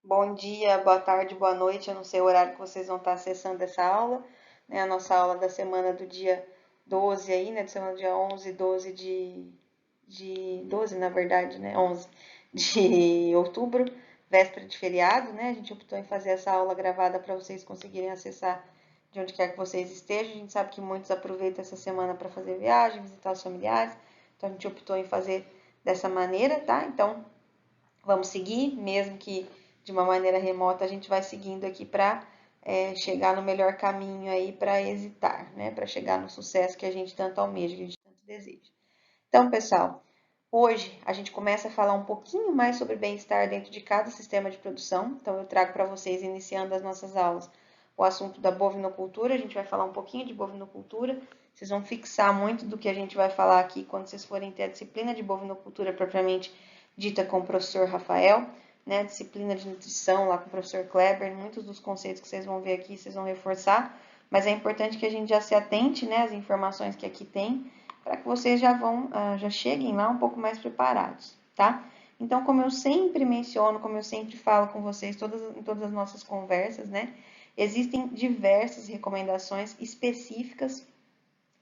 Bom dia, boa tarde, boa noite. Eu não sei o horário que vocês vão estar acessando essa aula, né? A nossa aula da semana do dia 12 aí, né? Da semana do dia 11, 12 12, na verdade, né? 11 de outubro, véspera de feriado, né? A gente optou em fazer essa aula gravada para vocês conseguirem acessar de onde quer que vocês estejam. A gente sabe que muitos aproveitam essa semana para fazer viagem, visitar os familiares. Então a gente optou em fazer dessa maneira, tá? Então vamos seguir, mesmo que de uma maneira remota, a gente vai seguindo aqui para chegar no melhor caminho aí para hesitar, né? Para chegar no sucesso que a gente tanto almeja, que a gente tanto deseja. Então, pessoal, hoje a gente começa a falar um pouquinho mais sobre bem-estar dentro de cada sistema de produção. Então, eu trago para vocês, iniciando as nossas aulas, o assunto da bovinocultura. A gente vai falar um pouquinho de bovinocultura. Vocês vão fixar muito do que a gente vai falar aqui quando vocês forem ter a disciplina de bovinocultura propriamente dita com o professor Rafael, né? A disciplina de nutrição lá com o professor Kleber. Muitos dos conceitos que vocês vão ver aqui, vocês vão reforçar. Mas é importante que a gente já se atente, né, às informações que aqui tem, para que vocês já cheguem lá um pouco mais preparados, tá? Então, como eu sempre menciono, como eu sempre falo com vocês em todas as nossas conversas, né? Existem diversas recomendações específicas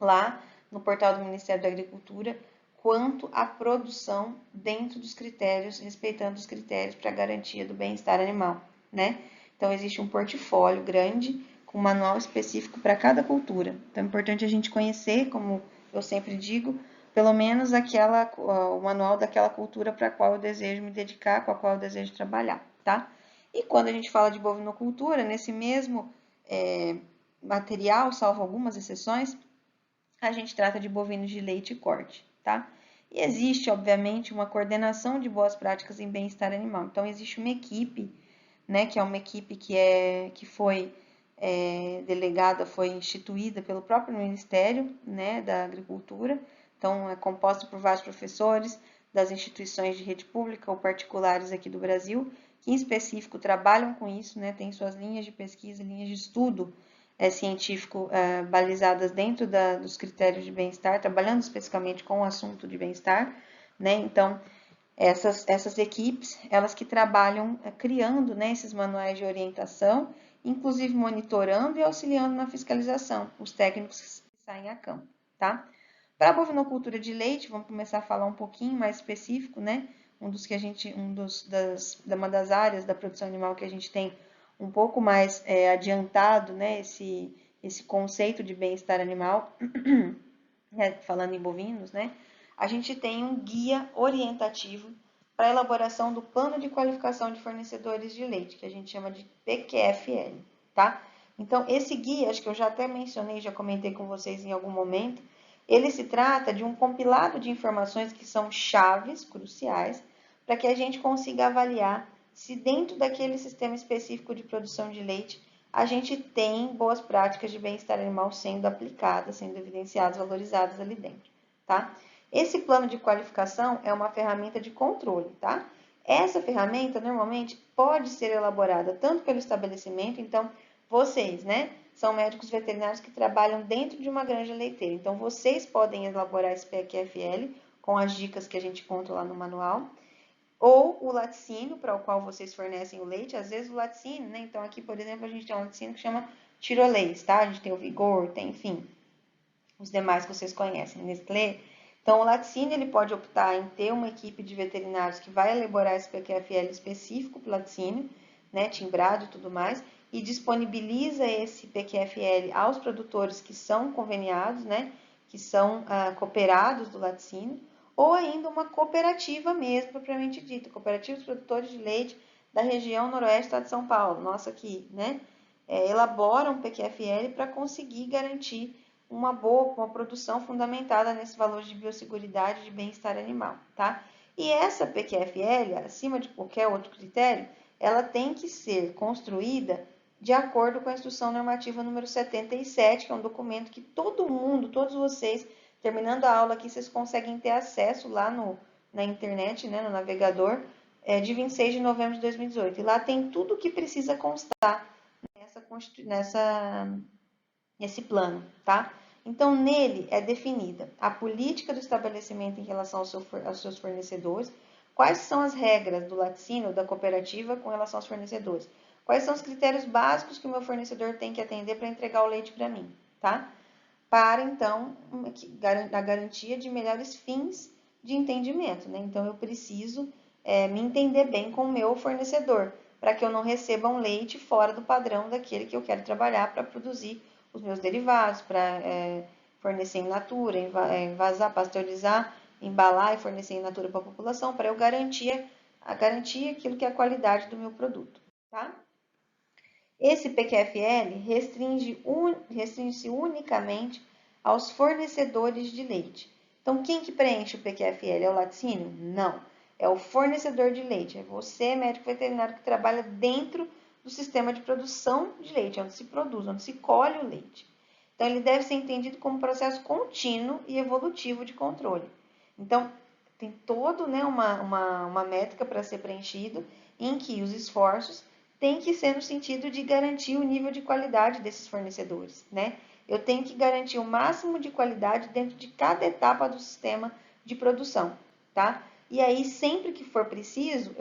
lá no portal do Ministério da Agricultura quanto à produção dentro dos critérios, respeitando os critérios para a garantia do bem-estar animal, né? Então, existe um portfólio grande com manual específico para cada cultura. Então, é importante a gente conhecer, como eu sempre digo, pelo menos o manual daquela cultura para a qual eu desejo me dedicar, com a qual eu desejo trabalhar, tá? E quando a gente fala de bovinocultura, nesse mesmo material, salvo algumas exceções, a gente trata de bovinos de leite e corte, tá? E existe, obviamente, uma coordenação de boas práticas em bem-estar animal. Então, existe uma equipe, né, que é uma equipe que foi delegada, foi instituída pelo próprio Ministério, né, da Agricultura. Então, é composta por vários professores das instituições de rede pública ou particulares aqui do Brasil, que em específico trabalham com isso, né, tem suas linhas de pesquisa, linhas de estudo científico balizadas dentro dos critérios de bem-estar, trabalhando especificamente com o assunto de bem-estar, né? Então, essas equipes, elas que trabalham criando, né, esses manuais de orientação, inclusive monitorando e auxiliando na fiscalização, os técnicos que saem a campo, tá? Para a bovinocultura de leite, vamos começar a falar um pouquinho mais específico, né? Uma das áreas da produção animal que a gente tem um pouco mais adiantado, né? Esse conceito de bem-estar animal, né, falando em bovinos, né? A gente tem um guia orientativo para a elaboração do plano de qualificação de fornecedores de leite, que a gente chama de PQFL, tá? Então, esse guia, acho que eu já até mencionei, já comentei com vocês em algum momento, ele se trata de um compilado de informações que são chaves, cruciais, para que a gente consiga avaliar se dentro daquele sistema específico de produção de leite a gente tem boas práticas de bem-estar animal sendo aplicadas, sendo evidenciadas, valorizadas ali dentro, tá? Esse plano de qualificação é uma ferramenta de controle, tá? Essa ferramenta, normalmente, pode ser elaborada tanto pelo estabelecimento, então, vocês, né, são médicos veterinários que trabalham dentro de uma granja leiteira, então, vocês podem elaborar esse PQFL com as dicas que a gente conta lá no manual, ou o laticínio, para o qual vocês fornecem o leite, às vezes o laticínio, né? Então, aqui, por exemplo, a gente tem um laticínio que chama Tirolês, tá? A gente tem o Vigor, tem, enfim, os demais que vocês conhecem, Nestlé. Então, o laticínio, ele pode optar em ter uma equipe de veterinários que vai elaborar esse PQFL específico para o laticínio, né? Timbrado e tudo mais, e disponibiliza esse PQFL aos produtores que são conveniados, né? Que são cooperados do laticínio, ou ainda uma cooperativa mesmo, propriamente dita, cooperativa dos produtores de leite da região noroeste do estado de São Paulo, nossa aqui, né? Elabora um PQFL para conseguir garantir uma produção fundamentada nesse valor de biosseguridade e de bem-estar animal, tá? E essa PQFL, acima de qualquer outro critério, ela tem que ser construída de acordo com a Instrução Normativa número 77, que é um documento que todo mundo, todos vocês, terminando a aula aqui, vocês conseguem ter acesso lá na internet, né, no navegador, de 26 de novembro de 2018. E lá tem tudo o que precisa constar nesse plano, tá? Então, nele é definida a política do estabelecimento em relação aos seus fornecedores, quais são as regras do laticínio, da cooperativa, com relação aos fornecedores. Quais são os critérios básicos que o meu fornecedor tem que atender para entregar o leite para mim, tá? Para, então, a garantia de melhores fins de entendimento, né? Então, eu preciso me entender bem com o meu fornecedor, para que eu não receba um leite fora do padrão daquele que eu quero trabalhar para produzir os meus derivados, para fornecer in natura, envasar, pasteurizar, embalar e fornecer in natura para a população, para eu garantir aquilo que é a qualidade do meu produto, tá? Esse PQFL restringe-se unicamente aos fornecedores de leite. Então, quem que preenche o PQFL? É o laticínio? Não. É o fornecedor de leite. É você, médico veterinário, que trabalha dentro do sistema de produção de leite, onde se produz, onde se colhe o leite. Então, ele deve ser entendido como um processo contínuo e evolutivo de controle. Então, tem toda, né, uma métrica para ser preenchido, em que os esforços tem que ser no sentido de garantir o nível de qualidade desses fornecedores, né? Eu tenho que garantir o máximo de qualidade dentro de cada etapa do sistema de produção, tá? E aí, sempre que for preciso,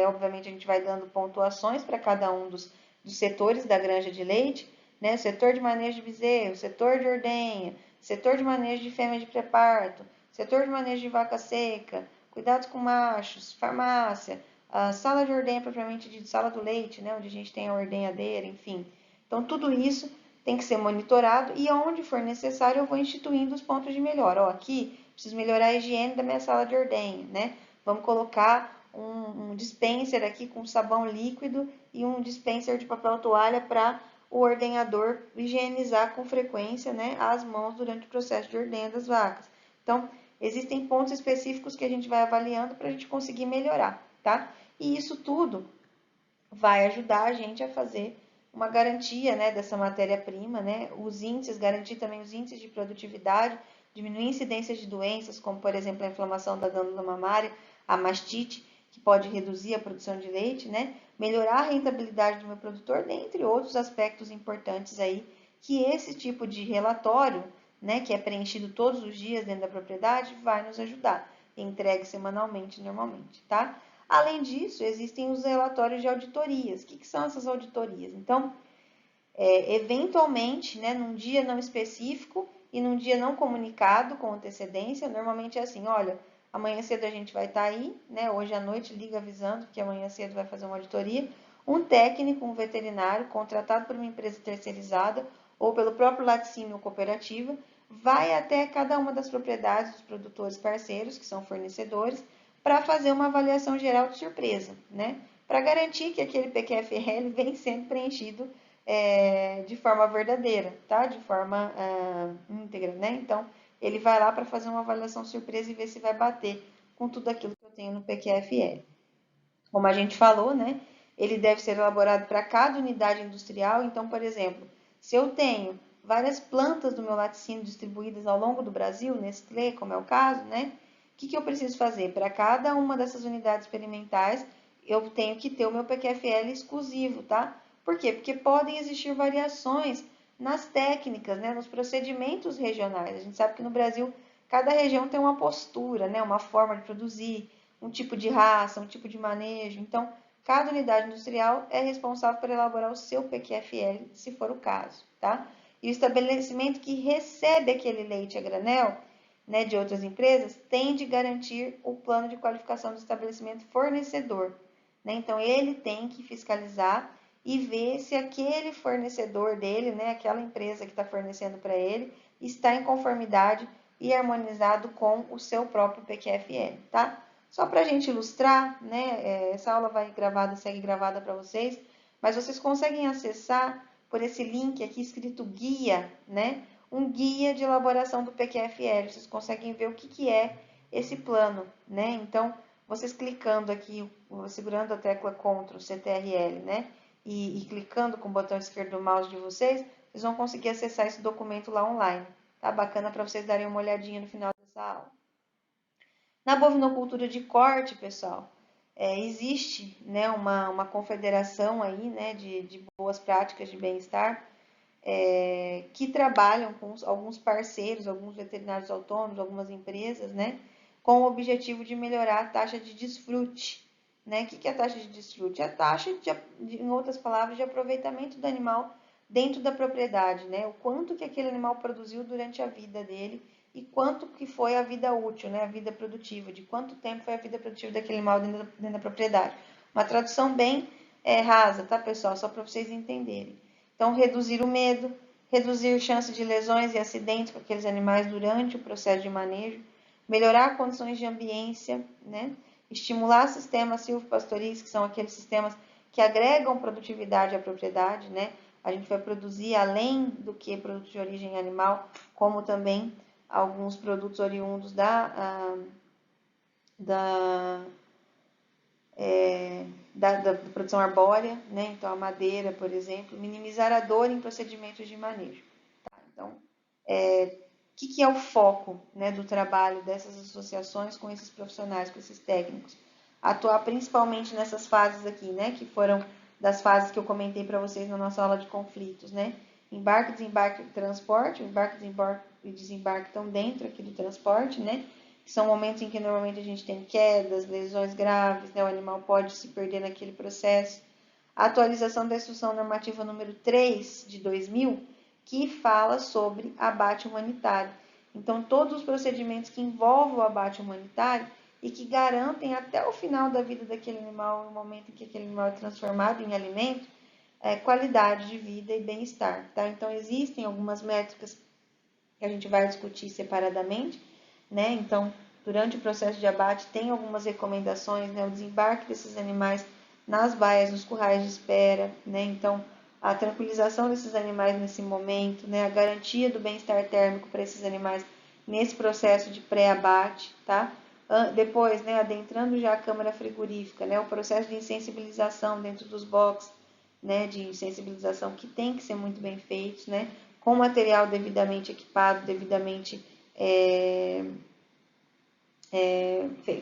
obviamente a gente vai dando pontuações para cada um dos setores da granja de leite, né? Setor de manejo de bezerro, setor de ordenha, setor de manejo de fêmea de pré-parto, setor de manejo de vaca seca, cuidados com machos, farmácia, a sala de ordenha propriamente dita, sala do leite, né, onde a gente tem a ordenhadeira, enfim. Então, tudo isso tem que ser monitorado e onde for necessário eu vou instituindo os pontos de melhora. Ó, aqui, preciso melhorar a higiene da minha sala de ordenha, né? Vamos colocar um dispenser aqui com sabão líquido e um dispenser de papel toalha para o ordenhador higienizar com frequência, né, as mãos durante o processo de ordenha das vacas. Então, existem pontos específicos que a gente vai avaliando para a gente conseguir melhorar, tá? E isso tudo vai ajudar a gente a fazer uma garantia, né, dessa matéria-prima, né? Os índices, garantir também os índices de produtividade, diminuir a incidência de doenças, como por exemplo a inflamação da glândula mamária, a mastite, que pode reduzir a produção de leite, né? Melhorar a rentabilidade do meu produtor, dentre outros aspectos importantes aí, que esse tipo de relatório, né, que é preenchido todos os dias dentro da propriedade, vai nos ajudar. Entregue semanalmente, normalmente, tá? Além disso, existem os relatórios de auditorias. O que são essas auditorias? Então, eventualmente, né, num dia não específico e num dia não comunicado com antecedência, normalmente é assim, olha, amanhã cedo a gente vai estar aí, né, hoje à noite liga avisando que amanhã cedo vai fazer uma auditoria, um técnico, um veterinário, contratado por uma empresa terceirizada ou pelo próprio laticínio ou cooperativa, vai até cada uma das propriedades dos produtores parceiros, que são fornecedores, para fazer uma avaliação geral de surpresa, né? Para garantir que aquele PQFL vem sendo preenchido de forma verdadeira, tá? De forma íntegra, né? Então, ele vai lá para fazer uma avaliação surpresa e ver se vai bater com tudo aquilo que eu tenho no PQFL. Como a gente falou, né? Ele deve ser elaborado para cada unidade industrial. Então, por exemplo, se eu tenho várias plantas do meu laticínio distribuídas ao longo do Brasil, Nestlé, como é o caso, né? O que eu preciso fazer? Para cada uma dessas unidades experimentais, eu tenho que ter o meu PQFL exclusivo, tá? Por quê? Porque podem existir variações nas técnicas, né? Nos procedimentos regionais. A gente sabe que no Brasil, cada região tem uma postura, né? Uma forma de produzir, um tipo de raça, um tipo de manejo. Então, cada unidade industrial é responsável por elaborar o seu PQFL, se for o caso, tá? E o estabelecimento que recebe aquele leite a granel, né, de outras empresas, tem de garantir o plano de qualificação do estabelecimento fornecedor, né? Então, ele tem que fiscalizar e ver se aquele fornecedor dele, né, aquela empresa que está fornecendo para ele, está em conformidade e harmonizado com o seu próprio PQFL, tá? Só para a gente ilustrar, né? Essa aula vai gravada, segue gravada para vocês, mas vocês conseguem acessar por esse link aqui escrito guia, né? Um guia de elaboração do PQFL. Vocês conseguem ver o que é esse plano, né? Então, vocês clicando aqui, segurando a tecla Ctrl CTRL, né? E clicando com o botão esquerdo do mouse de vocês, vocês vão conseguir acessar esse documento lá online. Tá bacana para vocês darem uma olhadinha no final dessa aula. Na bovinocultura de corte, pessoal, existe, né, uma confederação aí, né, de boas práticas de bem-estar, que trabalham com alguns parceiros, alguns veterinários autônomos, algumas empresas, né, com o objetivo de melhorar a taxa de desfrute, né? O que é a taxa de desfrute? A taxa, em outras palavras, de aproveitamento do animal dentro da propriedade, né? O quanto que aquele animal produziu durante a vida dele e quanto que foi a vida útil, né? A vida produtiva, de quanto tempo foi a vida produtiva daquele animal dentro da propriedade. Uma tradução bem rasa, tá, pessoal? Só para vocês entenderem. Então, reduzir o medo, reduzir chance de lesões e acidentes com aqueles animais durante o processo de manejo, melhorar condições de ambiência, né? Estimular sistemas silvopastoris, que são aqueles sistemas que agregam produtividade à propriedade, né? A gente vai produzir além do que produtos de origem animal, como também alguns produtos oriundos da produção arbórea, né? Então a madeira, por exemplo, minimizar a dor em procedimentos de manejo. Tá? Então, o que é o foco, né, do trabalho dessas associações com esses profissionais, com esses técnicos? Atuar principalmente nessas fases aqui, né, que foram das fases que eu comentei para vocês na nossa aula de conflitos, né? Embarque, desembarque e transporte. O embarque, desembarque e desembarque estão dentro aqui do transporte, né? Que são momentos em que normalmente a gente tem quedas, lesões graves, né? O animal pode se perder naquele processo. A atualização da Instrução Normativa número 3 de 2000, que fala sobre abate humanitário. Então, todos os procedimentos que envolvem o abate humanitário e que garantem até o final da vida daquele animal, no momento em que aquele animal é transformado em alimento, qualidade de vida e bem-estar. Tá? Então, existem algumas métricas que a gente vai discutir separadamente, né? Então, durante o processo de abate, tem algumas recomendações, né? O desembarque desses animais nas baias, nos currais de espera, né? Então, a tranquilização desses animais nesse momento, né? A garantia do bem-estar térmico para esses animais nesse processo de pré-abate, tá? Depois, né, adentrando já a câmara frigorífica, né, o processo de insensibilização dentro dos boxes, né, de insensibilização que tem que ser muito bem feito, né, com material devidamente equipado, devidamente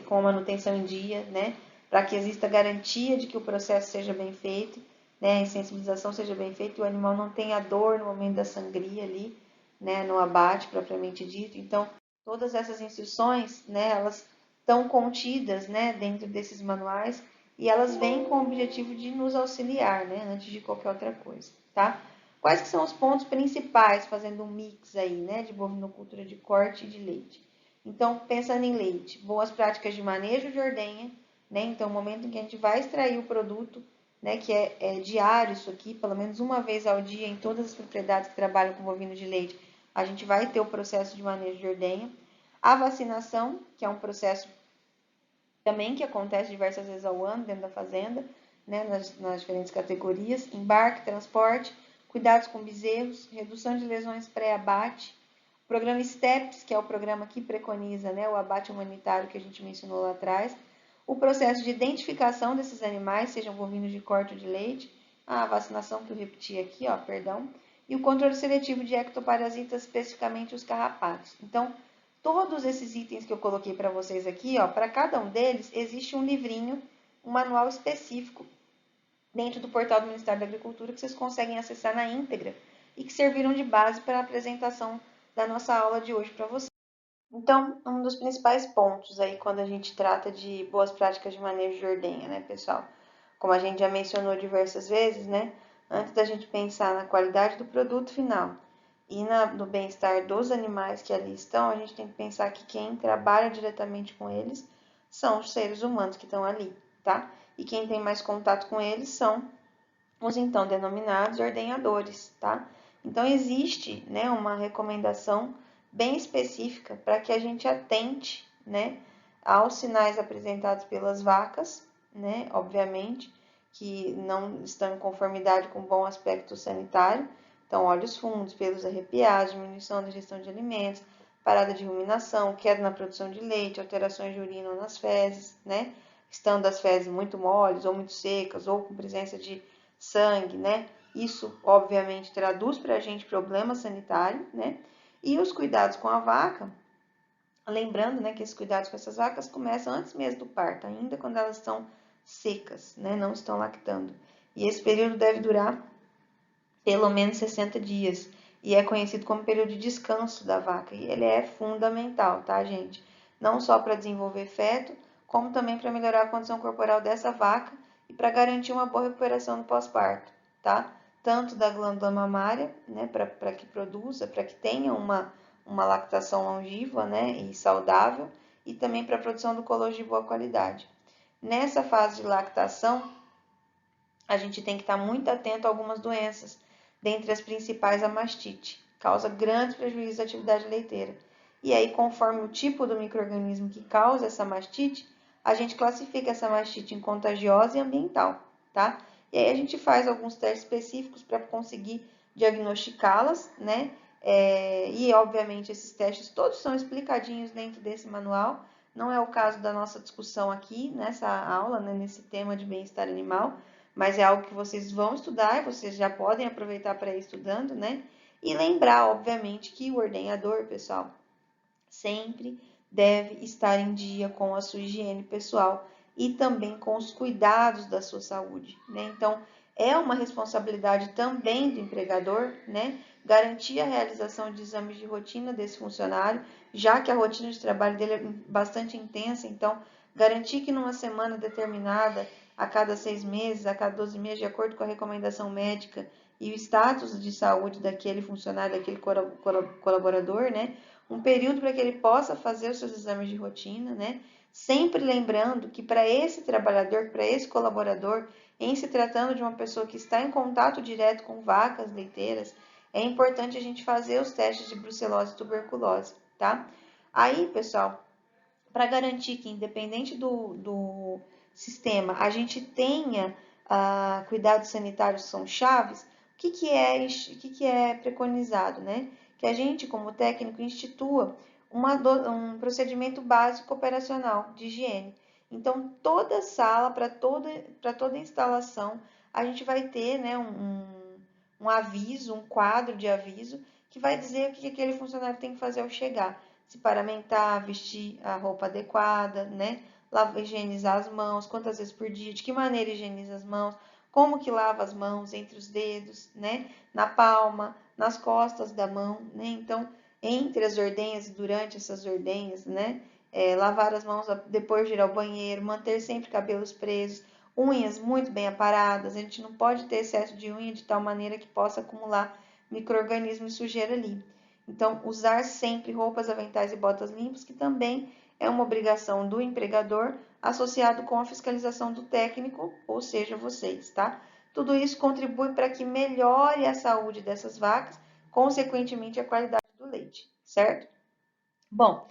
com manutenção em dia, né, para que exista garantia de que o processo seja bem feito, né, a insensibilização seja bem feita e o animal não tenha dor no momento da sangria ali, né, no abate propriamente dito. Então, todas essas instruções, né, elas estão contidas, né, dentro desses manuais e elas vêm com o objetivo de nos auxiliar, né, antes de qualquer outra coisa, tá? Quais que são os pontos principais, fazendo um mix aí, né, de bovinocultura de corte e de leite? Então, pensando em leite, boas práticas de manejo de ordenha, né? Então, o momento em que a gente vai extrair o produto, né, que é diário isso aqui, pelo menos uma vez ao dia em todas as propriedades que trabalham com bovino de leite, a gente vai ter o processo de manejo de ordenha. A vacinação, que é um processo também que acontece diversas vezes ao ano dentro da fazenda, né, nas diferentes categorias, embarque, transporte, cuidados com bezerros, redução de lesões pré-abate, programa STEPS, que é o programa que preconiza, né, o abate humanitário que a gente mencionou lá atrás, o processo de identificação desses animais, sejam bovinos de corte ou de leite, a vacinação que eu repeti aqui, ó, perdão, e o controle seletivo de ectoparasitas, especificamente os carrapatos. Então, todos esses itens que eu coloquei para vocês aqui, ó, para cada um deles existe um livrinho, um manual específico dentro do portal do Ministério da Agricultura que vocês conseguem acessar na íntegra e que serviram de base para a apresentação da nossa aula de hoje para vocês. Então, um dos principais pontos aí quando a gente trata de boas práticas de manejo de ordenha, né, pessoal? Como a gente já mencionou diversas vezes, né? Antes da gente pensar na qualidade do produto final e no bem-estar dos animais que ali estão, a gente tem que pensar que quem trabalha diretamente com eles são os seres humanos que estão ali, tá? E quem tem mais contato com eles são os então denominados ordenhadores, tá? Então existe, né, uma recomendação bem específica para que a gente atente, né, aos sinais apresentados pelas vacas, né, obviamente, que não estão em conformidade com um bom aspecto sanitário. Então, olhos fundos, pelos arrepiados, diminuição da ingestão de alimentos, parada de ruminação, queda na produção de leite, alterações de urina ou nas fezes, né, estando as fezes muito moles ou muito secas ou com presença de sangue, né? Isso, obviamente, traduz para a gente problema sanitário, né? E os cuidados com a vaca, lembrando, né, que esses cuidados com essas vacas começam antes mesmo do parto, ainda quando elas estão secas, né? Não estão lactando. E esse período deve durar pelo menos 60 dias. E é conhecido como período de descanso da vaca. E ele é fundamental, tá, gente? não só para desenvolver feto, como também para melhorar a condição corporal dessa vaca e para garantir uma boa recuperação no pós-parto, tá? Tanto da glândula mamária, né, para que produza, para que tenha uma lactação longínqua, né, e saudável, e também para a produção do colostro de boa qualidade. Nessa fase de lactação, a gente tem que estar muito atento a algumas doenças, dentre as principais a mastite, causa grandes prejuízos à atividade leiteira. E aí, conforme o tipo do micro-organismo que causa essa mastite, a gente classifica essa mastite em contagiosa e ambiental, tá? E aí a gente faz alguns testes específicos para conseguir diagnosticá-las, né? E obviamente esses testes todos são explicadinhos dentro desse manual. Não é o caso da nossa discussão aqui nessa aula, né, nesse tema de bem-estar animal, mas é algo que vocês vão estudar, vocês já podem aproveitar para ir estudando, né? E lembrar, obviamente, que o ordenhador, pessoal, sempre deve estar em dia com a sua higiene pessoal e também com os cuidados da sua saúde, né? Então, é uma responsabilidade também do empregador, né? Garantir a realização de exames de rotina desse funcionário, já que a rotina de trabalho dele é bastante intensa, então, garantir que numa semana determinada, a cada 6 meses, a cada 12 meses, de acordo com a recomendação médica e o status de saúde daquele funcionário, daquele colaborador, né? Um período para que ele possa fazer os seus exames de rotina, né? Sempre lembrando que para esse trabalhador, para esse colaborador, em se tratando de uma pessoa que está em contato direto com vacas leiteiras, é importante a gente fazer os testes de brucelose e tuberculose, tá? Aí, pessoal, para garantir que, independente do sistema, a gente tenha cuidados sanitários que são chaves, que é preconizado, né? Que a gente, como técnico, institua um procedimento básico operacional de higiene. Então, toda sala, para toda instalação, a gente vai ter, né, um aviso, um quadro de aviso, que vai dizer o que aquele funcionário tem que fazer ao chegar. Se paramentar, vestir a roupa adequada, né? Higienizar as mãos, quantas vezes por dia, de que maneira higieniza as mãos, como que lava as mãos entre os dedos, né? Na palma, nas costas da mão, né? Então, entre as ordenhas e durante essas ordenhas, né? Lavar as mãos depois de ir ao banheiro, manter sempre cabelos presos, unhas muito bem aparadas, a gente não pode ter excesso de unha de tal maneira que possa acumular micro-organismo e sujeira ali. Então, usar sempre roupas, aventais e botas limpas, que também é uma obrigação do empregador, associado com a fiscalização do técnico, ou seja, vocês, tá? Tudo isso contribui para que melhore a saúde dessas vacas, consequentemente a qualidade do leite, certo? Bom,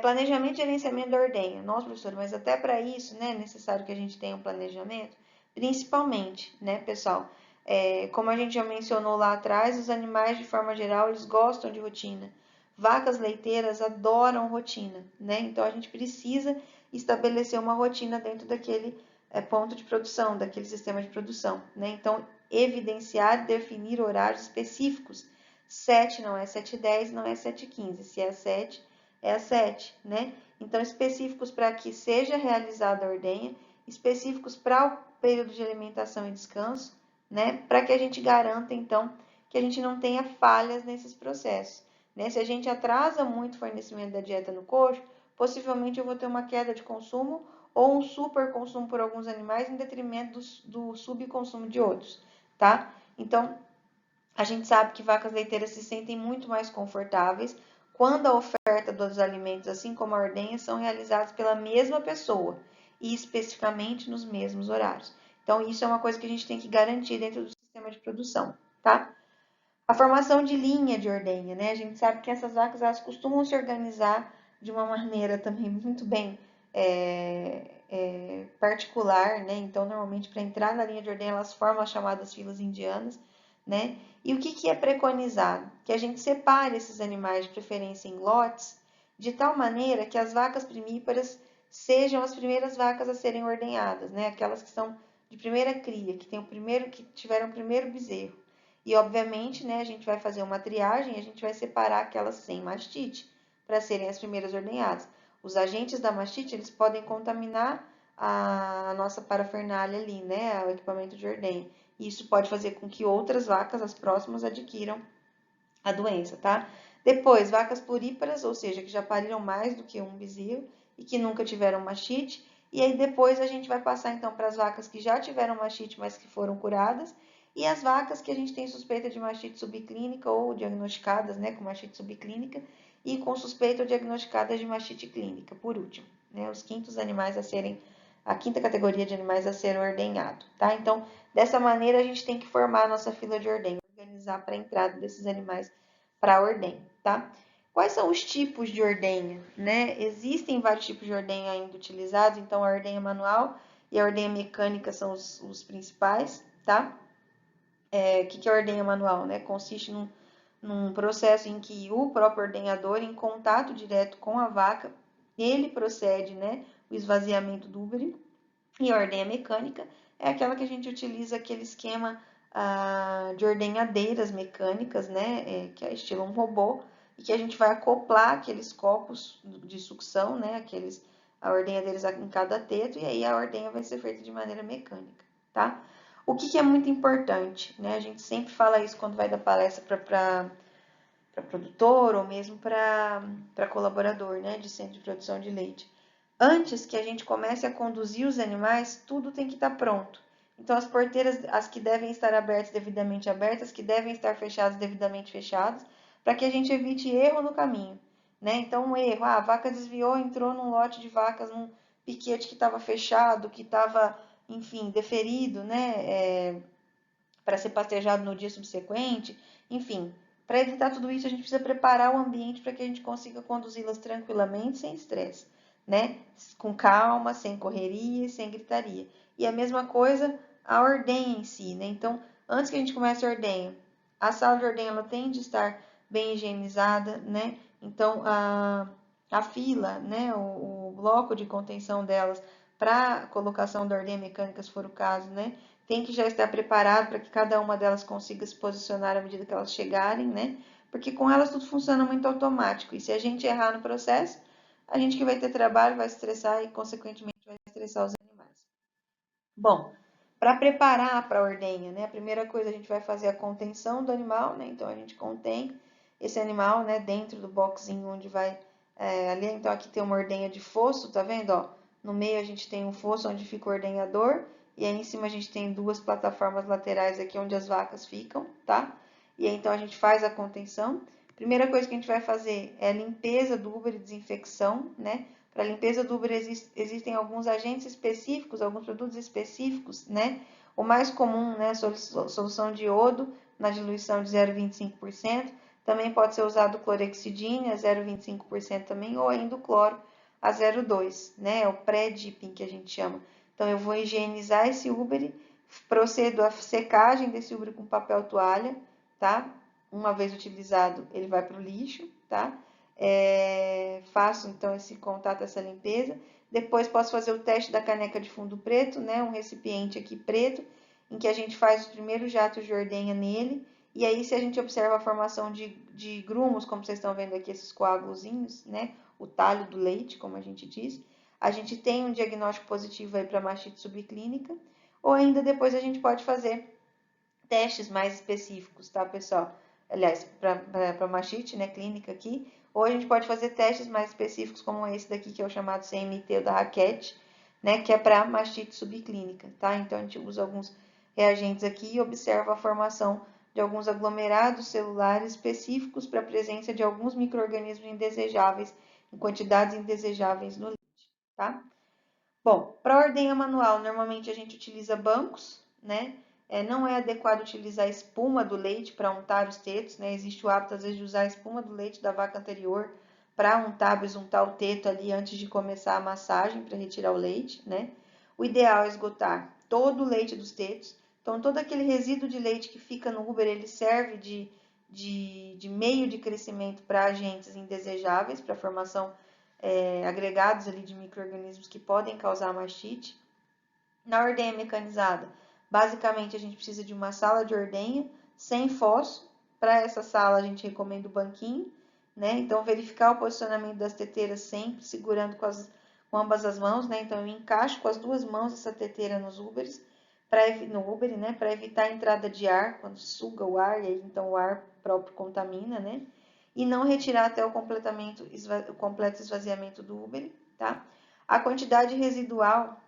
planejamento e gerenciamento da ordenha. Nossa, professora, mas até para isso, né, é necessário que a gente tenha um planejamento, principalmente, né, pessoal? Como a gente já mencionou lá atrás, os animais, de forma geral, eles gostam de rotina. Vacas leiteiras adoram rotina, né? Então, a gente precisa estabelecer uma rotina dentro daquele ponto de produção, daquele sistema de produção, né? Então, evidenciar e definir horários específicos. 7 não é 7h10, não é 7h15. Se é 7, é a 7, né? Então, específicos para que seja realizada a ordenha, específicos para o período de alimentação e descanso, né? Para que a gente garanta, então, que a gente não tenha falhas nesses processos, né? Se a gente atrasa muito o fornecimento da dieta no coxo, possivelmente eu vou ter uma queda de consumo ou um super consumo por alguns animais em detrimento do subconsumo de outros, tá? Então, a gente sabe que vacas leiteiras se sentem muito mais confortáveis quando a oferta dos alimentos, assim como a ordenha, são realizados pela mesma pessoa e especificamente nos mesmos horários. Então, isso é uma coisa que a gente tem que garantir dentro do sistema de produção, tá? A formação de linha de ordenha, né? A gente sabe que essas vacas, elas costumam se organizar de uma maneira também muito bem particular, né? Então, normalmente, para entrar na linha de ordenha, elas formam as chamadas filas indianas, né? E o que é preconizado? Que a gente separe esses animais de preferência em lotes, de tal maneira que as vacas primíparas sejam as primeiras vacas a serem ordenhadas, né? Aquelas que são de primeira cria, que tiveram o primeiro bezerro. E, obviamente, né, a gente vai fazer uma triagem, a gente vai separar aquelas sem mastite, para serem as primeiras ordenhadas. Os agentes da mastite, eles podem contaminar a nossa parafernália ali, né, o equipamento de ordenha. Isso pode fazer com que outras vacas, as próximas, adquiram a doença, tá? Depois, vacas puríparas, ou seja, que já pariram mais do que um bezerro e que nunca tiveram mastite. E aí depois a gente vai passar então para as vacas que já tiveram mastite, mas que foram curadas, e as vacas que a gente tem suspeita de mastite subclínica ou diagnosticadas, né, com mastite subclínica e com suspeita ou diagnosticadas de mastite clínica, por último, né, os quintos animais a serem, a quinta categoria de animais a ser ordenhado, tá? Então, dessa maneira a gente tem que formar a nossa fila de ordenha, organizar para a entrada desses animais para a ordenha, tá? Quais são os tipos de ordenha, né? Existem vários tipos de ordenha ainda utilizados, então a ordenha manual e a ordenha mecânica são os principais, tá? O que é a ordenha manual, né? Consiste num processo em que o próprio ordenhador, em contato direto com a vaca, ele procede, né, o esvaziamento do úbere. E a ordenha mecânica é aquela que a gente utiliza aquele esquema de ordenhadeiras mecânicas, né, que é estilo um robô, e que a gente vai acoplar aqueles copos de sucção, né, a ordenhadeiras em cada teto, e aí a ordenha vai ser feita de maneira mecânica, tá? O que é muito importante, né? A gente sempre fala isso quando vai dar palestra para produtor ou mesmo para colaborador, né, de centro de produção de leite. Antes que a gente comece a conduzir os animais, tudo tem que estar pronto. Então, as porteiras, as que devem estar abertas, devidamente abertas, as que devem estar fechadas, devidamente fechadas, para que a gente evite erro no caminho, né? Então, um erro, a vaca desviou, entrou num lote de vacas, num piquete que estava fechado, que estava, enfim, deferido, né? Para ser pastejado no dia subsequente, enfim. Para evitar tudo isso, a gente precisa preparar o ambiente para que a gente consiga conduzi-las tranquilamente, sem estresse, né? Com calma, sem correria, sem gritaria. E a mesma coisa a ordenha em si, né? Então, antes que a gente comece a ordenha, a sala de ordenha ela tem de estar bem higienizada, né? Então, a fila, né? O bloco de contenção delas para colocação da ordenha mecânica, se for o caso, né? Tem que já estar preparado para que cada uma delas consiga se posicionar à medida que elas chegarem, né? Porque com elas tudo funciona muito automático. E se a gente errar no processo, a gente que vai ter trabalho vai se estressar e, consequentemente, vai estressar os animais. Bom, para preparar para a ordenha, né? A primeira coisa a gente vai fazer a contenção do animal, né? Então a gente contém esse animal, né? Dentro do boxinho onde vai ali. Então aqui tem uma ordenha de fosso, tá vendo? Ó, no meio a gente tem um fosso onde fica o ordenhador e aí em cima a gente tem duas plataformas laterais aqui onde as vacas ficam, tá? E aí então a gente faz a contenção. Primeira coisa que a gente vai fazer é a limpeza do úbere, desinfecção, né? Para a limpeza do úbere existem alguns agentes específicos, alguns produtos específicos, né? O mais comum, né, solução de iodo na diluição de 0,25%. Também pode ser usado o clorexidine a 0,25% também, ou ainda o cloro a 0,2%, né? É o pré-dipping que a gente chama. Então, eu vou higienizar esse úbere, procedo a secagem desse úbere com papel toalha, tá? Uma vez utilizado, ele vai para o lixo, tá? Faço então esse contato, essa limpeza. Depois posso fazer o teste da caneca de fundo preto, né? Um recipiente aqui preto, em que a gente faz os primeiros jatos de ordenha nele. E aí, se a gente observa a formação de grumos, como vocês estão vendo aqui, esses coágulozinhos, né? O talho do leite, como a gente diz, a gente tem um diagnóstico positivo aí para mastite subclínica. Ou ainda depois a gente pode fazer testes mais específicos, tá, pessoal? Aliás, para mastite, né, clínica aqui. Ou a gente pode fazer testes mais específicos, como esse daqui, que é o chamado CMT da raquete, né, que é para mastite subclínica, tá? Então, a gente usa alguns reagentes aqui e observa a formação de alguns aglomerados celulares específicos para a presença de alguns micro-organismos indesejáveis, em quantidades indesejáveis no leite, tá? Bom, para a ordenha manual, normalmente a gente utiliza bancos, né? Não é adequado utilizar a espuma do leite para untar os tetos, né? Existe o hábito, às vezes, de usar a espuma do leite da vaca anterior para untar, besuntar o teto ali antes de começar a massagem para retirar o leite, né? O ideal é esgotar todo o leite dos tetos. Então, todo aquele resíduo de leite que fica no úber, ele serve de meio de crescimento para agentes indesejáveis, para a formação agregados ali de micro-organismos que podem causar mastite. Na ordenha mecanizada, basicamente a gente precisa de uma sala de ordenha sem fosso. Para essa sala a gente recomenda o banquinho, né? Então verificar o posicionamento das teteiras sempre, segurando com ambas as mãos, né? Então eu encaixo com as duas mãos essa teteira nos úberes, no úbere, para evitar a entrada de ar, quando suga o ar, e aí então o ar próprio contamina, né? e não retirar até o completo esvaziamento do úbere, tá? A quantidade residual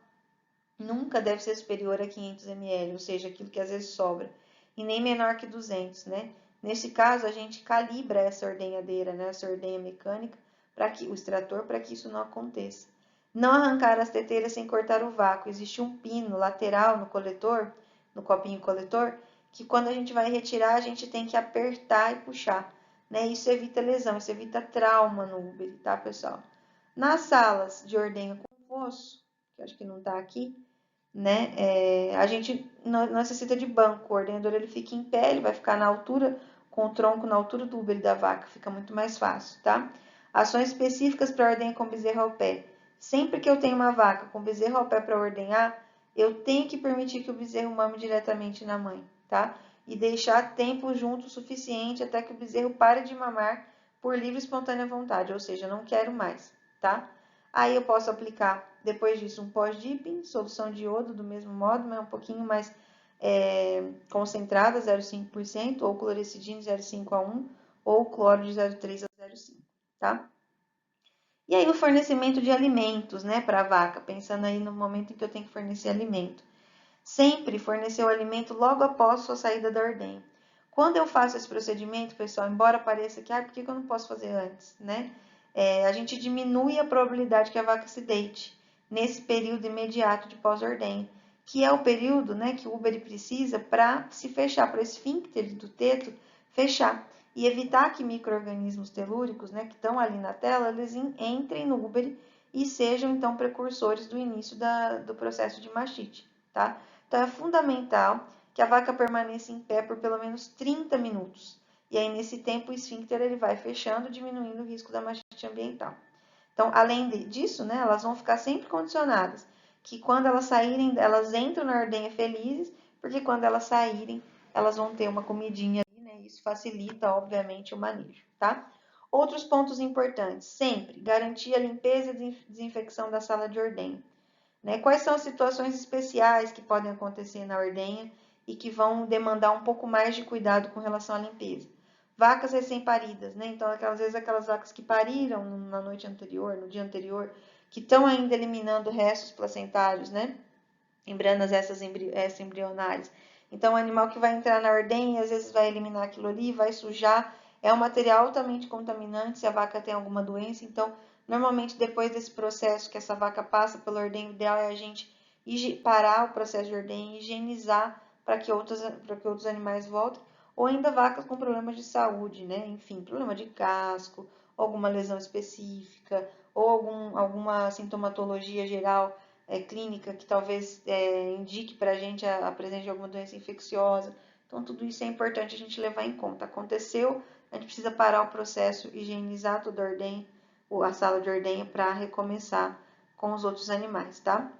nunca deve ser superior a 500 ml, ou seja, aquilo que às vezes sobra, e nem menor que 200, né? Nesse caso, a gente calibra essa ordenhadeira, né, essa ordenha mecânica, o extrator, para que isso não aconteça. Não arrancar as teteiras sem cortar o vácuo. Existe um pino lateral no coletor, no copinho coletor, que quando a gente vai retirar, a gente tem que apertar e puxar, né? Isso evita lesão, isso evita trauma no Uber, tá, pessoal? Nas salas de ordenha com fosso, que acho que não está aqui, né? A gente não necessita de banco. O ordenador ele fica em pé, ele vai ficar na altura, com o tronco na altura do úbere da vaca, fica muito mais fácil, tá? Ações específicas para ordenha com bezerro ao pé. Sempre que eu tenho uma vaca com bezerro ao pé para ordenhar, eu tenho que permitir que o bezerro mame diretamente na mãe, tá? E deixar tempo junto o suficiente até que o bezerro pare de mamar por livre e espontânea vontade, ou seja, não quero mais, tá? Aí eu posso aplicar, depois disso, um pós-dipping, solução de iodo do mesmo modo, mas um pouquinho mais concentrada, 0,5%, ou clorexidina 0,5 a 1, ou cloro de 0,3 a 0,5, tá? E aí o fornecimento de alimentos, né, para a vaca, pensando aí no momento em que eu tenho que fornecer alimento. Sempre fornecer o alimento logo após sua saída da ordenha. Quando eu faço esse procedimento, pessoal, embora pareça que, por que eu não posso fazer antes, né? A gente diminui a probabilidade que a vaca se deite nesse período imediato de pós-ordenha, que é o período, né, que o úbere precisa para se fechar, para o esfíncter do teto fechar e evitar que micro-organismos telúricos, né, que estão ali na tela, eles entrem no úbere e sejam, então, precursores do início do processo de mastite, tá? Então, é fundamental que a vaca permaneça em pé por pelo menos 30 minutos. E aí, nesse tempo, o esfíncter ele vai fechando, diminuindo o risco da mastite ambiental. Então, além disso, né, elas vão ficar sempre condicionadas, que quando elas saírem, elas entram na ordenha felizes, porque quando elas saírem, elas vão ter uma comidinha ali, né? Isso facilita, obviamente, o manejo, tá? Outros pontos importantes, sempre garantir a limpeza e desinfecção da sala de ordenha. Né? Quais são as situações especiais que podem acontecer na ordenha e que vão demandar um pouco mais de cuidado com relação à limpeza? Vacas recém-paridas, né? Então, às vezes, aquelas vacas que pariram na noite anterior, no dia anterior, que estão ainda eliminando restos placentários, né? Membranas essas embrionárias. Então, o animal que vai entrar na ordenha, às vezes vai eliminar aquilo ali, vai sujar. É um material altamente contaminante se a vaca tem alguma doença. Então, normalmente, depois desse processo que essa vaca passa pela ordenha, o ideal é a gente parar o processo de ordenha e higienizar para que outros animais voltem. Ou ainda vacas com problemas de saúde, né? Enfim, problema de casco, alguma lesão específica, ou alguma sintomatologia geral clínica que talvez indique para a gente a presença de alguma doença infecciosa. Então, tudo isso é importante a gente levar em conta. Aconteceu, a gente precisa parar o processo, higienizar toda a ordenha, a sala de ordenha, para recomeçar com os outros animais, tá?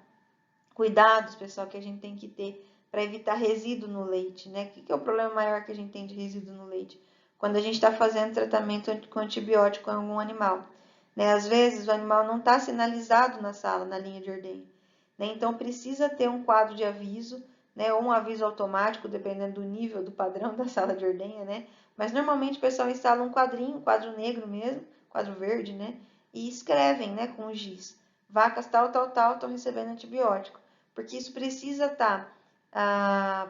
Cuidados, pessoal, que a gente tem que ter para evitar resíduo no leite, né? O que é o problema maior que a gente tem de resíduo no leite? Quando a gente está fazendo tratamento com antibiótico em algum animal. Né? Às vezes o animal não está sinalizado na sala, na linha de ordenha. Né? Então precisa ter um quadro de aviso, né? Ou um aviso automático, dependendo do nível, do padrão da sala de ordenha, né? Mas normalmente o pessoal instala um quadrinho, um quadro negro mesmo, quadro verde, né? E escrevem, né, com giz. Vacas tal, tal, tal estão recebendo antibiótico. Porque isso precisa estar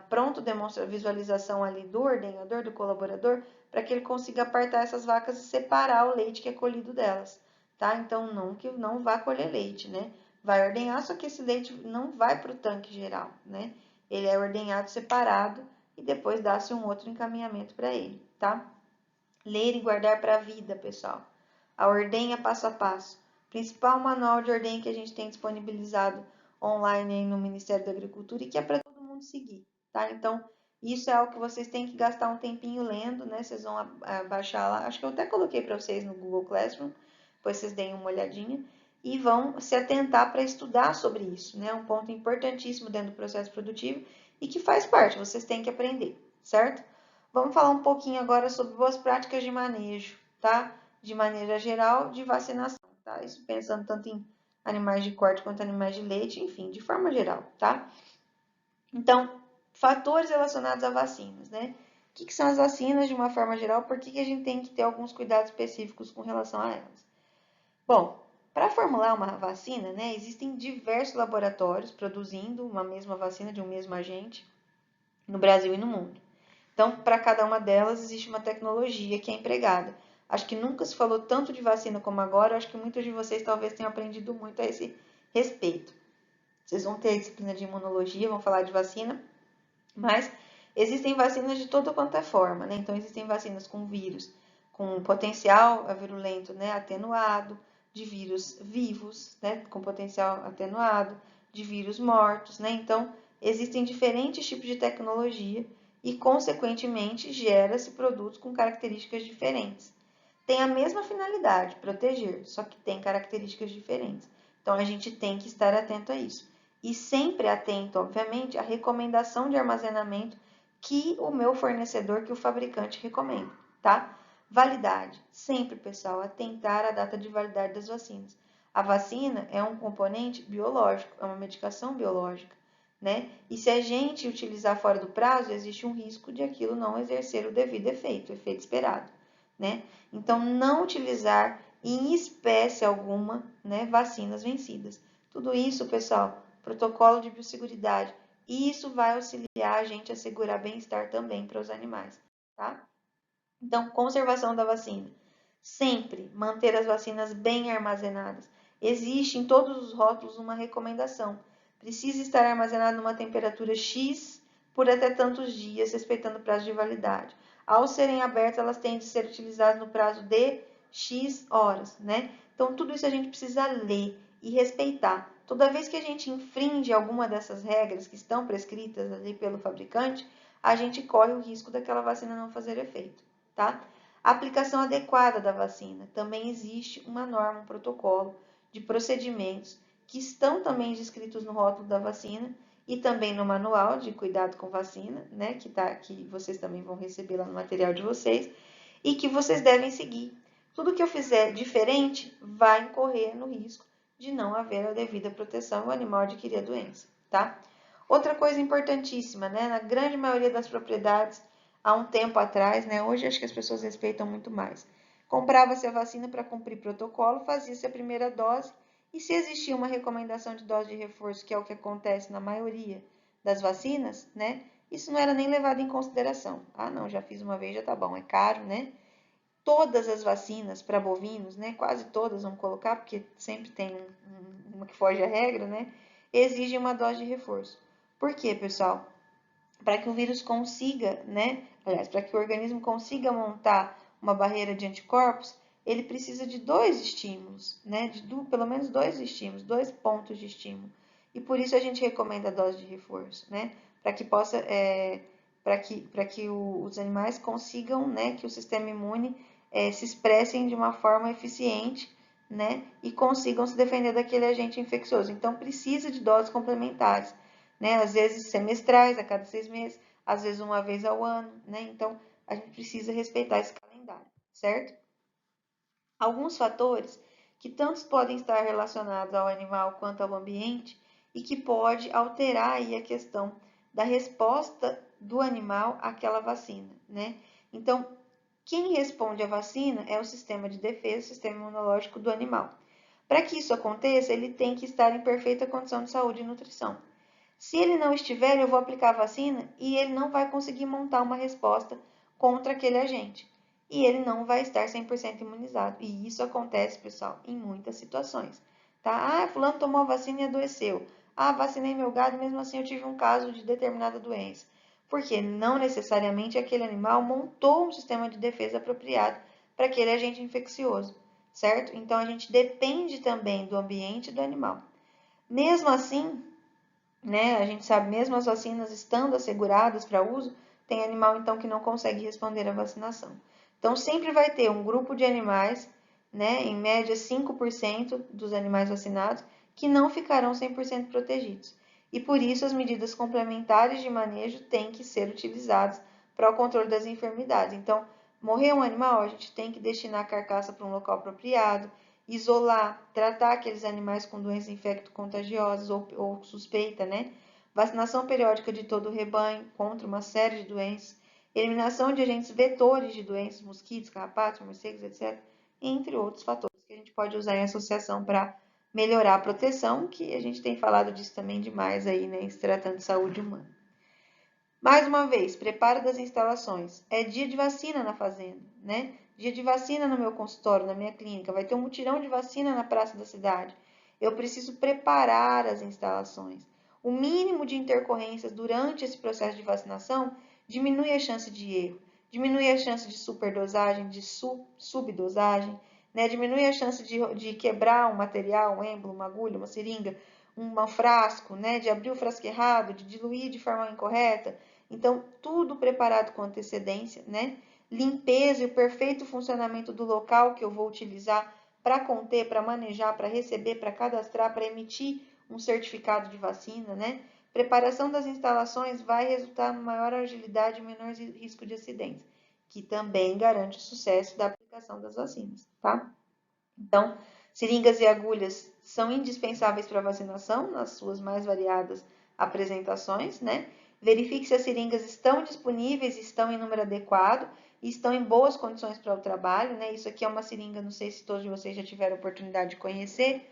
pronto, demonstra a visualização ali do ordenhador, do colaborador, para que ele consiga apartar essas vacas e separar o leite que é colhido delas, tá? Então, não que não vá colher leite, né? Vai ordenhar, só que esse leite não vai para o tanque geral, né? Ele é ordenhado separado e depois dá-se um outro encaminhamento para ele, tá? Ler e guardar para a vida, pessoal. A ordenha passo a passo. Principal manual de ordenha que a gente tem disponibilizado online aí no Ministério da Agricultura e que é para todo mundo seguir, tá? Então, isso é algo que vocês têm que gastar um tempinho lendo, né? Vocês vão baixar lá. Acho que eu até coloquei para vocês no Google Classroom, depois vocês deem uma olhadinha e vão se atentar para estudar sobre isso, né? Um ponto importantíssimo dentro do processo produtivo e que faz parte, vocês têm que aprender, certo? Vamos falar um pouquinho agora sobre boas práticas de manejo, tá? De maneira geral, de vacinação, tá? Isso pensando tanto em animais de corte quanto animais de leite, enfim, de forma geral, tá? Então, fatores relacionados a vacinas, né? que são as vacinas de uma forma geral, por que a gente tem que ter alguns cuidados específicos com relação a elas. Bom, para formular uma vacina, né, existem diversos laboratórios produzindo uma mesma vacina de um mesmo agente no Brasil e no mundo. Então, para cada uma delas existe uma tecnologia que é empregada. Acho que nunca se falou tanto de vacina como agora, acho que muitos de vocês talvez tenham aprendido muito a esse respeito. Vocês vão ter a disciplina de imunologia, vão falar de vacina, mas existem vacinas de toda quanto é forma, né? Então, existem vacinas com vírus, com potencial virulento, né, atenuado, de vírus vivos, né, com potencial atenuado, de vírus mortos, né? Então, existem diferentes tipos de tecnologia e, consequentemente, gera-se produtos com características diferentes. Tem a mesma finalidade, proteger, só que tem características diferentes. Então, a gente tem que estar atento a isso. E sempre atento, obviamente, à recomendação de armazenamento que o meu fornecedor, que o fabricante recomenda, tá? Validade. Sempre, pessoal, atentar à data de validade das vacinas. A vacina é um componente biológico, é uma medicação biológica, né? E se a gente utilizar fora do prazo, existe um risco de aquilo não exercer o devido efeito, o efeito esperado, né? Então, não utilizar em espécie alguma, né, vacinas vencidas. Tudo isso, pessoal, protocolo de biosseguridade. E isso vai auxiliar a gente a assegurar bem-estar também para os animais, tá? Então, conservação da vacina. Sempre manter as vacinas bem armazenadas. Existe em todos os rótulos uma recomendação. Precisa estar armazenado numa temperatura X por até tantos dias, respeitando o prazo de validade. Ao serem abertas, elas têm de ser utilizadas no prazo de X horas, né? Então, tudo isso a gente precisa ler e respeitar. Toda vez que a gente infringe alguma dessas regras que estão prescritas ali pelo fabricante, a gente corre o risco daquela vacina não fazer efeito, tá? A aplicação adequada da vacina. Também existe uma norma, um protocolo de procedimentos que estão também descritos no rótulo da vacina e também no manual de cuidado com vacina, né, que vocês também vão receber lá no material de vocês, e que vocês devem seguir. Tudo que eu fizer diferente vai incorrer no risco de não haver a devida proteção e o animal adquirir a doença, tá? Outra coisa importantíssima, né, na grande maioria das propriedades, há um tempo atrás, né, hoje acho que as pessoas respeitam muito mais. Comprava-se a vacina para cumprir protocolo, fazia-se a primeira dose, e se existia uma recomendação de dose de reforço, que é o que acontece na maioria das vacinas, né, isso não era nem levado em consideração. Ah, não, já fiz uma vez, já tá bom, é caro, né? Todas as vacinas para bovinos, né, quase todas, vamos colocar, porque sempre tem uma que foge à regra, né, exigem uma dose de reforço. Por quê, pessoal? Para que o vírus consiga, né, aliás, para que o organismo consiga montar uma barreira de anticorpos, ele precisa de dois estímulos, né, pelo menos dois estímulos, dois pontos de estímulo. E por isso a gente recomenda a dose de reforço, né, para que possa, os animais consigam, né, que o sistema imune se expressem de uma forma eficiente, né, e consigam se defender daquele agente infeccioso. Então, precisa de doses complementares, né, às vezes semestrais, a cada 6 meses, às vezes uma vez ao ano, né, então a gente precisa respeitar esse calendário, certo? Alguns fatores que tanto podem estar relacionados ao animal quanto ao ambiente e que pode alterar aí a questão da resposta do animal àquela vacina, né? Então, quem responde à vacina é o sistema de defesa, o sistema imunológico do animal. Para que isso aconteça, ele tem que estar em perfeita condição de saúde e nutrição. Se ele não estiver, eu vou aplicar a vacina e ele não vai conseguir montar uma resposta contra aquele agente. E ele não vai estar 100% imunizado. E isso acontece, pessoal, em muitas situações. Tá? Ah, fulano tomou a vacina e adoeceu. Ah, vacinei meu gado e mesmo assim eu tive um caso de determinada doença. Porque não necessariamente aquele animal montou um sistema de defesa apropriado para aquele agente infeccioso, certo? Então a gente depende também do ambiente e do animal. Mesmo assim, né, a gente sabe, mesmo as vacinas estando asseguradas para uso, tem animal então que não consegue responder à vacinação. Então sempre vai ter um grupo de animais, né, em média 5% dos animais vacinados, que não ficarão 100% protegidos. E por isso as medidas complementares de manejo têm que ser utilizadas para o controle das enfermidades. Então, morrer um animal, a gente tem que destinar a carcaça para um local apropriado, isolar, tratar aqueles animais com doenças infecto-contagiosas ou suspeita, né? Vacinação periódica de todo o rebanho contra uma série de doenças, eliminação de agentes vetores de doenças, mosquitos, carrapatos, morcegos, etc., entre outros fatores que a gente pode usar em associação para melhorar a proteção, que a gente tem falado disso também demais aí, né, se tratando de saúde humana. Mais uma vez, preparo das instalações. É dia de vacina na fazenda, né? Dia de vacina no meu consultório, na minha clínica. Vai ter um mutirão de vacina na praça da cidade. Eu preciso preparar as instalações. O mínimo de intercorrências durante esse processo de vacinação diminui a chance de erro, diminui a chance de superdosagem, de subdosagem, né? Diminui a chance de quebrar um material, um êmbolo, uma agulha, uma seringa, um frasco, né? De abrir o frasco errado, de diluir de forma incorreta. Então, tudo preparado com antecedência, né? Limpeza e o perfeito funcionamento do local que eu vou utilizar para conter, para manejar, para receber, para cadastrar, para emitir um certificado de vacina, né? Preparação das instalações vai resultar em maior agilidade e menor risco de acidentes, que também garante o sucesso da aplicação das vacinas, tá? Então, seringas e agulhas são indispensáveis para a vacinação nas suas mais variadas apresentações, né? Verifique se as seringas estão disponíveis, estão em número adequado e estão em boas condições para o trabalho, né? Isso aqui é uma seringa, não sei se todos de vocês já tiveram oportunidade de conhecer,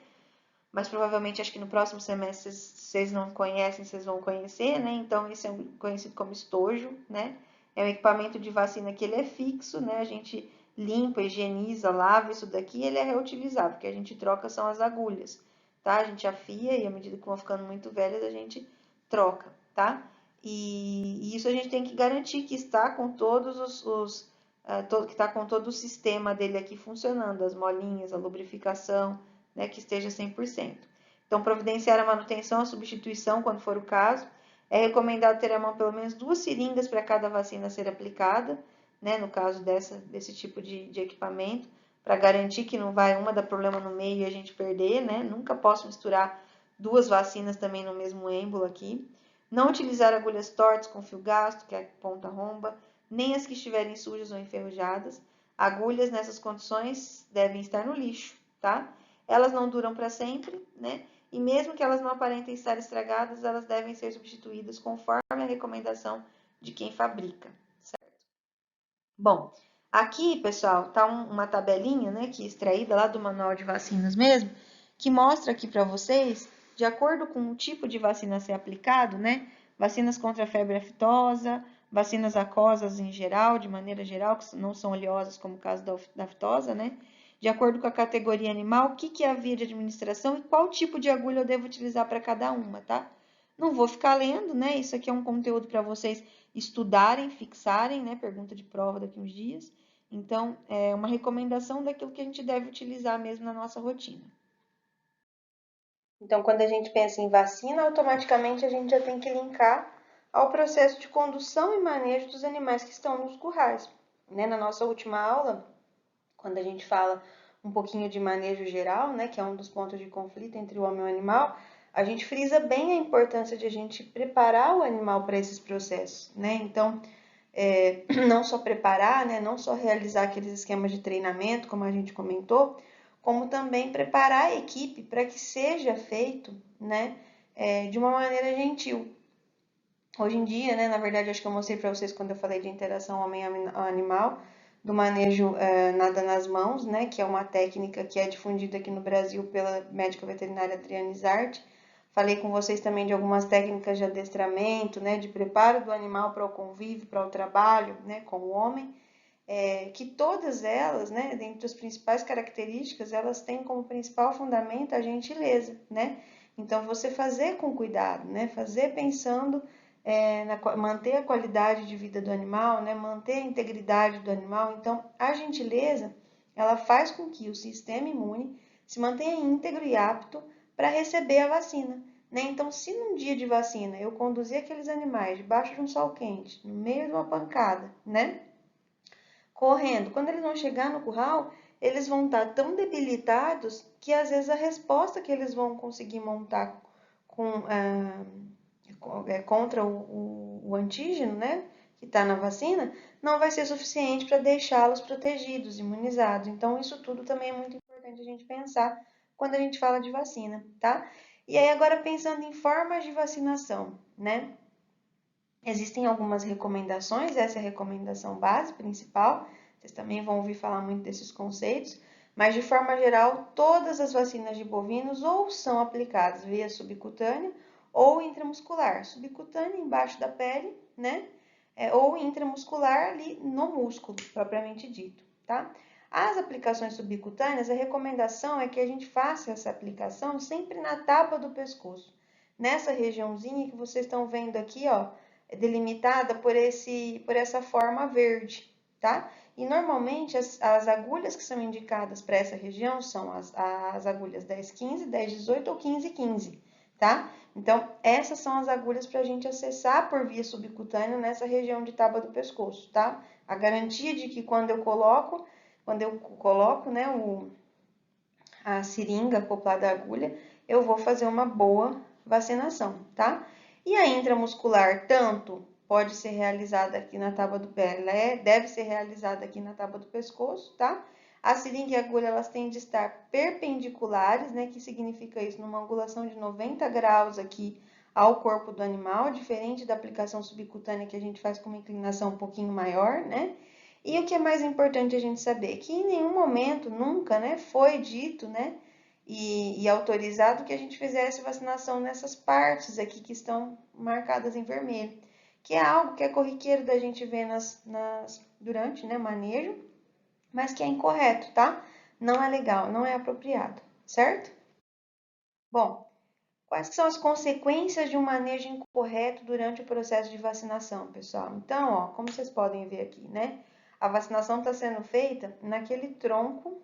mas provavelmente acho que no próximo semestre vocês não conhecem, vocês vão conhecer, né? Então, esse é conhecido como estojo, né? É um equipamento de vacina que ele é fixo, né? A gente limpa, higieniza, lava isso daqui e ele é reutilizável, porque a gente troca são as agulhas, tá? A gente afia e à medida que vão ficando muito velhas, a gente troca, tá? E isso a gente tem que garantir que está com todos que está com todo o sistema dele aqui funcionando, as molinhas, a lubrificação, né, que esteja 100%. Então, providenciar a manutenção, a substituição, quando for o caso. É recomendado ter à mão pelo menos 2 seringas para cada vacina ser aplicada, né, no caso desse tipo de equipamento, para garantir que não vai uma dar problema no meio e a gente perder, né? Nunca posso misturar 2 vacinas também no mesmo êmbolo aqui. Não utilizar agulhas tortas com fio gasto, que é ponta romba, nem as que estiverem sujas ou enferrujadas. Agulhas nessas condições devem estar no lixo, tá? Elas não duram para sempre, né? E mesmo que elas não aparentem estar estragadas, elas devem ser substituídas conforme a recomendação de quem fabrica, certo? Bom, aqui, pessoal, tá uma tabelinha, né, que é extraída lá do manual de vacinas mesmo, que mostra aqui para vocês, de acordo com o tipo de vacina a ser aplicado, né, vacinas contra a febre aftosa, vacinas aquosas em geral, de maneira geral, que não são oleosas, como o caso da aftosa, né, de acordo com a categoria animal, o que é a via de administração e qual tipo de agulha eu devo utilizar para cada uma, tá? Não vou ficar lendo, né? Isso aqui é um conteúdo para vocês estudarem, fixarem, né? Pergunta de prova daqui uns dias. Então, é uma recomendação daquilo que a gente deve utilizar mesmo na nossa rotina. Então, quando a gente pensa em vacina, automaticamente a gente já tem que linkar ao processo de condução e manejo dos animais que estão nos currais. Né? Na nossa última aula, quando a gente fala um pouquinho de manejo geral, né, que é um dos pontos de conflito entre o homem e o animal, a gente frisa bem a importância de a gente preparar o animal para esses processos, né? Então, não só preparar, né, não só realizar aqueles esquemas de treinamento, como a gente comentou, como também preparar a equipe para que seja feito, né, de uma maneira gentil. Hoje em dia, né, na verdade, acho que eu mostrei para vocês quando eu falei de interação homem-animal, do manejo nada nas mãos, né, que é uma técnica que é difundida aqui no Brasil pela médica veterinária Adriane Zart. Falei com vocês também de algumas técnicas de adestramento, né, de preparo do animal para o convívio, para o trabalho, né, com o homem, que todas elas, né, dentre as principais características, elas têm como principal fundamento a gentileza, né? Então, você fazer com cuidado, né, fazer pensando manter a qualidade de vida do animal, né, manter a integridade do animal. Então, a gentileza, ela faz com que o sistema imune se mantenha íntegro e apto para receber a vacina. Né? Então, se num dia de vacina eu conduzir aqueles animais debaixo de um sol quente, no meio de uma pancada, né, correndo, quando eles vão chegar no curral, eles vão estar tão debilitados que às vezes a resposta que eles vão conseguir montar contra o antígeno, né, que está na vacina, não vai ser suficiente para deixá-los protegidos, imunizados. Então, isso tudo também é muito importante a gente pensar quando a gente fala de vacina, tá? E aí, agora pensando em formas de vacinação, né? Existem algumas recomendações, essa é a recomendação base principal, vocês também vão ouvir falar muito desses conceitos, mas de forma geral, todas as vacinas de bovinos ou são aplicadas via subcutânea ou intramuscular. Subcutânea embaixo da pele, né? Ou intramuscular ali no músculo, propriamente dito, tá? As aplicações subcutâneas, a recomendação é que a gente faça essa aplicação sempre na tapa do pescoço, nessa regiãozinha que vocês estão vendo aqui, ó, delimitada por essa forma verde, tá? E normalmente as agulhas que são indicadas para essa região são as agulhas 10-15, 10-18 ou 15-15, tá? Então, essas são as agulhas para a gente acessar por via subcutânea nessa região de tábua do pescoço, tá? A garantia de que quando eu coloco, né, a seringa acoplada à agulha, eu vou fazer uma boa vacinação, tá? E a intramuscular, tanto pode ser realizada aqui na tábua do pé, deve ser realizada aqui na tábua do pescoço, tá? A seringa e a agulha, elas têm de estar perpendiculares, né? Que significa isso? Numa angulação de 90 graus aqui ao corpo do animal, diferente da aplicação subcutânea que a gente faz com uma inclinação um pouquinho maior, né? E o que é mais importante a gente saber? Que em nenhum momento, nunca, né, foi dito, né, e autorizado que a gente fizesse vacinação nessas partes aqui que estão marcadas em vermelho, que é algo que é corriqueiro da gente ver durante, né, manejo, mas que é incorreto, tá? Não é legal, não é apropriado, certo? Bom, quais são as consequências de um manejo incorreto durante o processo de vacinação, pessoal? Então, ó, como vocês podem ver aqui, né? A vacinação está sendo feita naquele tronco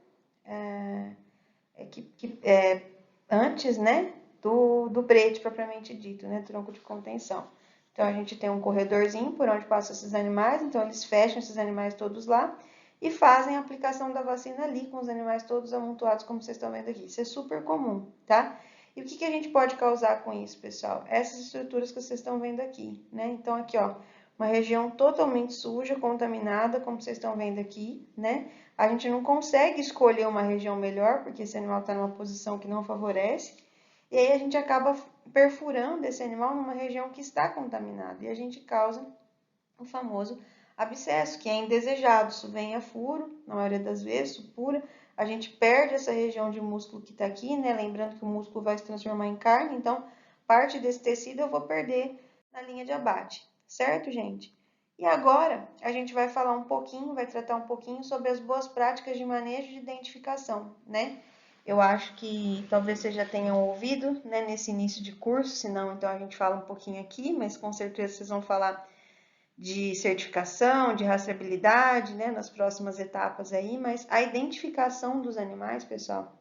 antes, né, do brete propriamente dito, né, tronco de contenção. Então, a gente tem um corredorzinho por onde passam esses animais, então eles fecham esses animais todos lá e fazem a aplicação da vacina ali com os animais todos amontoados, como vocês estão vendo aqui. Isso é super comum, tá? E o que a gente pode causar com isso, pessoal? Essas estruturas que vocês estão vendo aqui, né? Então, aqui, ó, uma região totalmente suja, contaminada, como vocês estão vendo aqui, né? A gente não consegue escolher uma região melhor, porque esse animal está numa posição que não favorece, e aí a gente acaba perfurando esse animal numa região que está contaminada, e a gente causa o famoso abscesso, que é indesejado. Isso vem a furo, na maioria das vezes, supura, a gente perde essa região de músculo que está aqui, né? Lembrando que o músculo vai se transformar em carne, então parte desse tecido eu vou perder na linha de abate, certo, gente? E agora a gente vai falar um pouquinho, vai tratar um pouquinho sobre as boas práticas de manejo de identificação, né? Eu acho que talvez vocês já tenham ouvido, né, nesse início de curso, se não, então a gente fala um pouquinho aqui, mas com certeza vocês vão falar de certificação, de rastreabilidade, né, nas próximas etapas aí, mas a identificação dos animais, pessoal,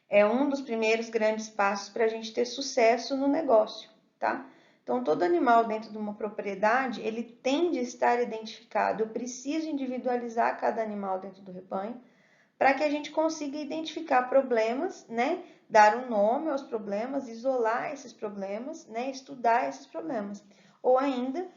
é um dos primeiros grandes passos para a gente ter sucesso no negócio, tá? Então, todo animal dentro de uma propriedade, ele tem de estar identificado. Eu preciso individualizar cada animal dentro do rebanho para que a gente consiga identificar problemas, né? Dar um nome aos problemas, isolar esses problemas, né? Estudar esses problemas. Ou ainda,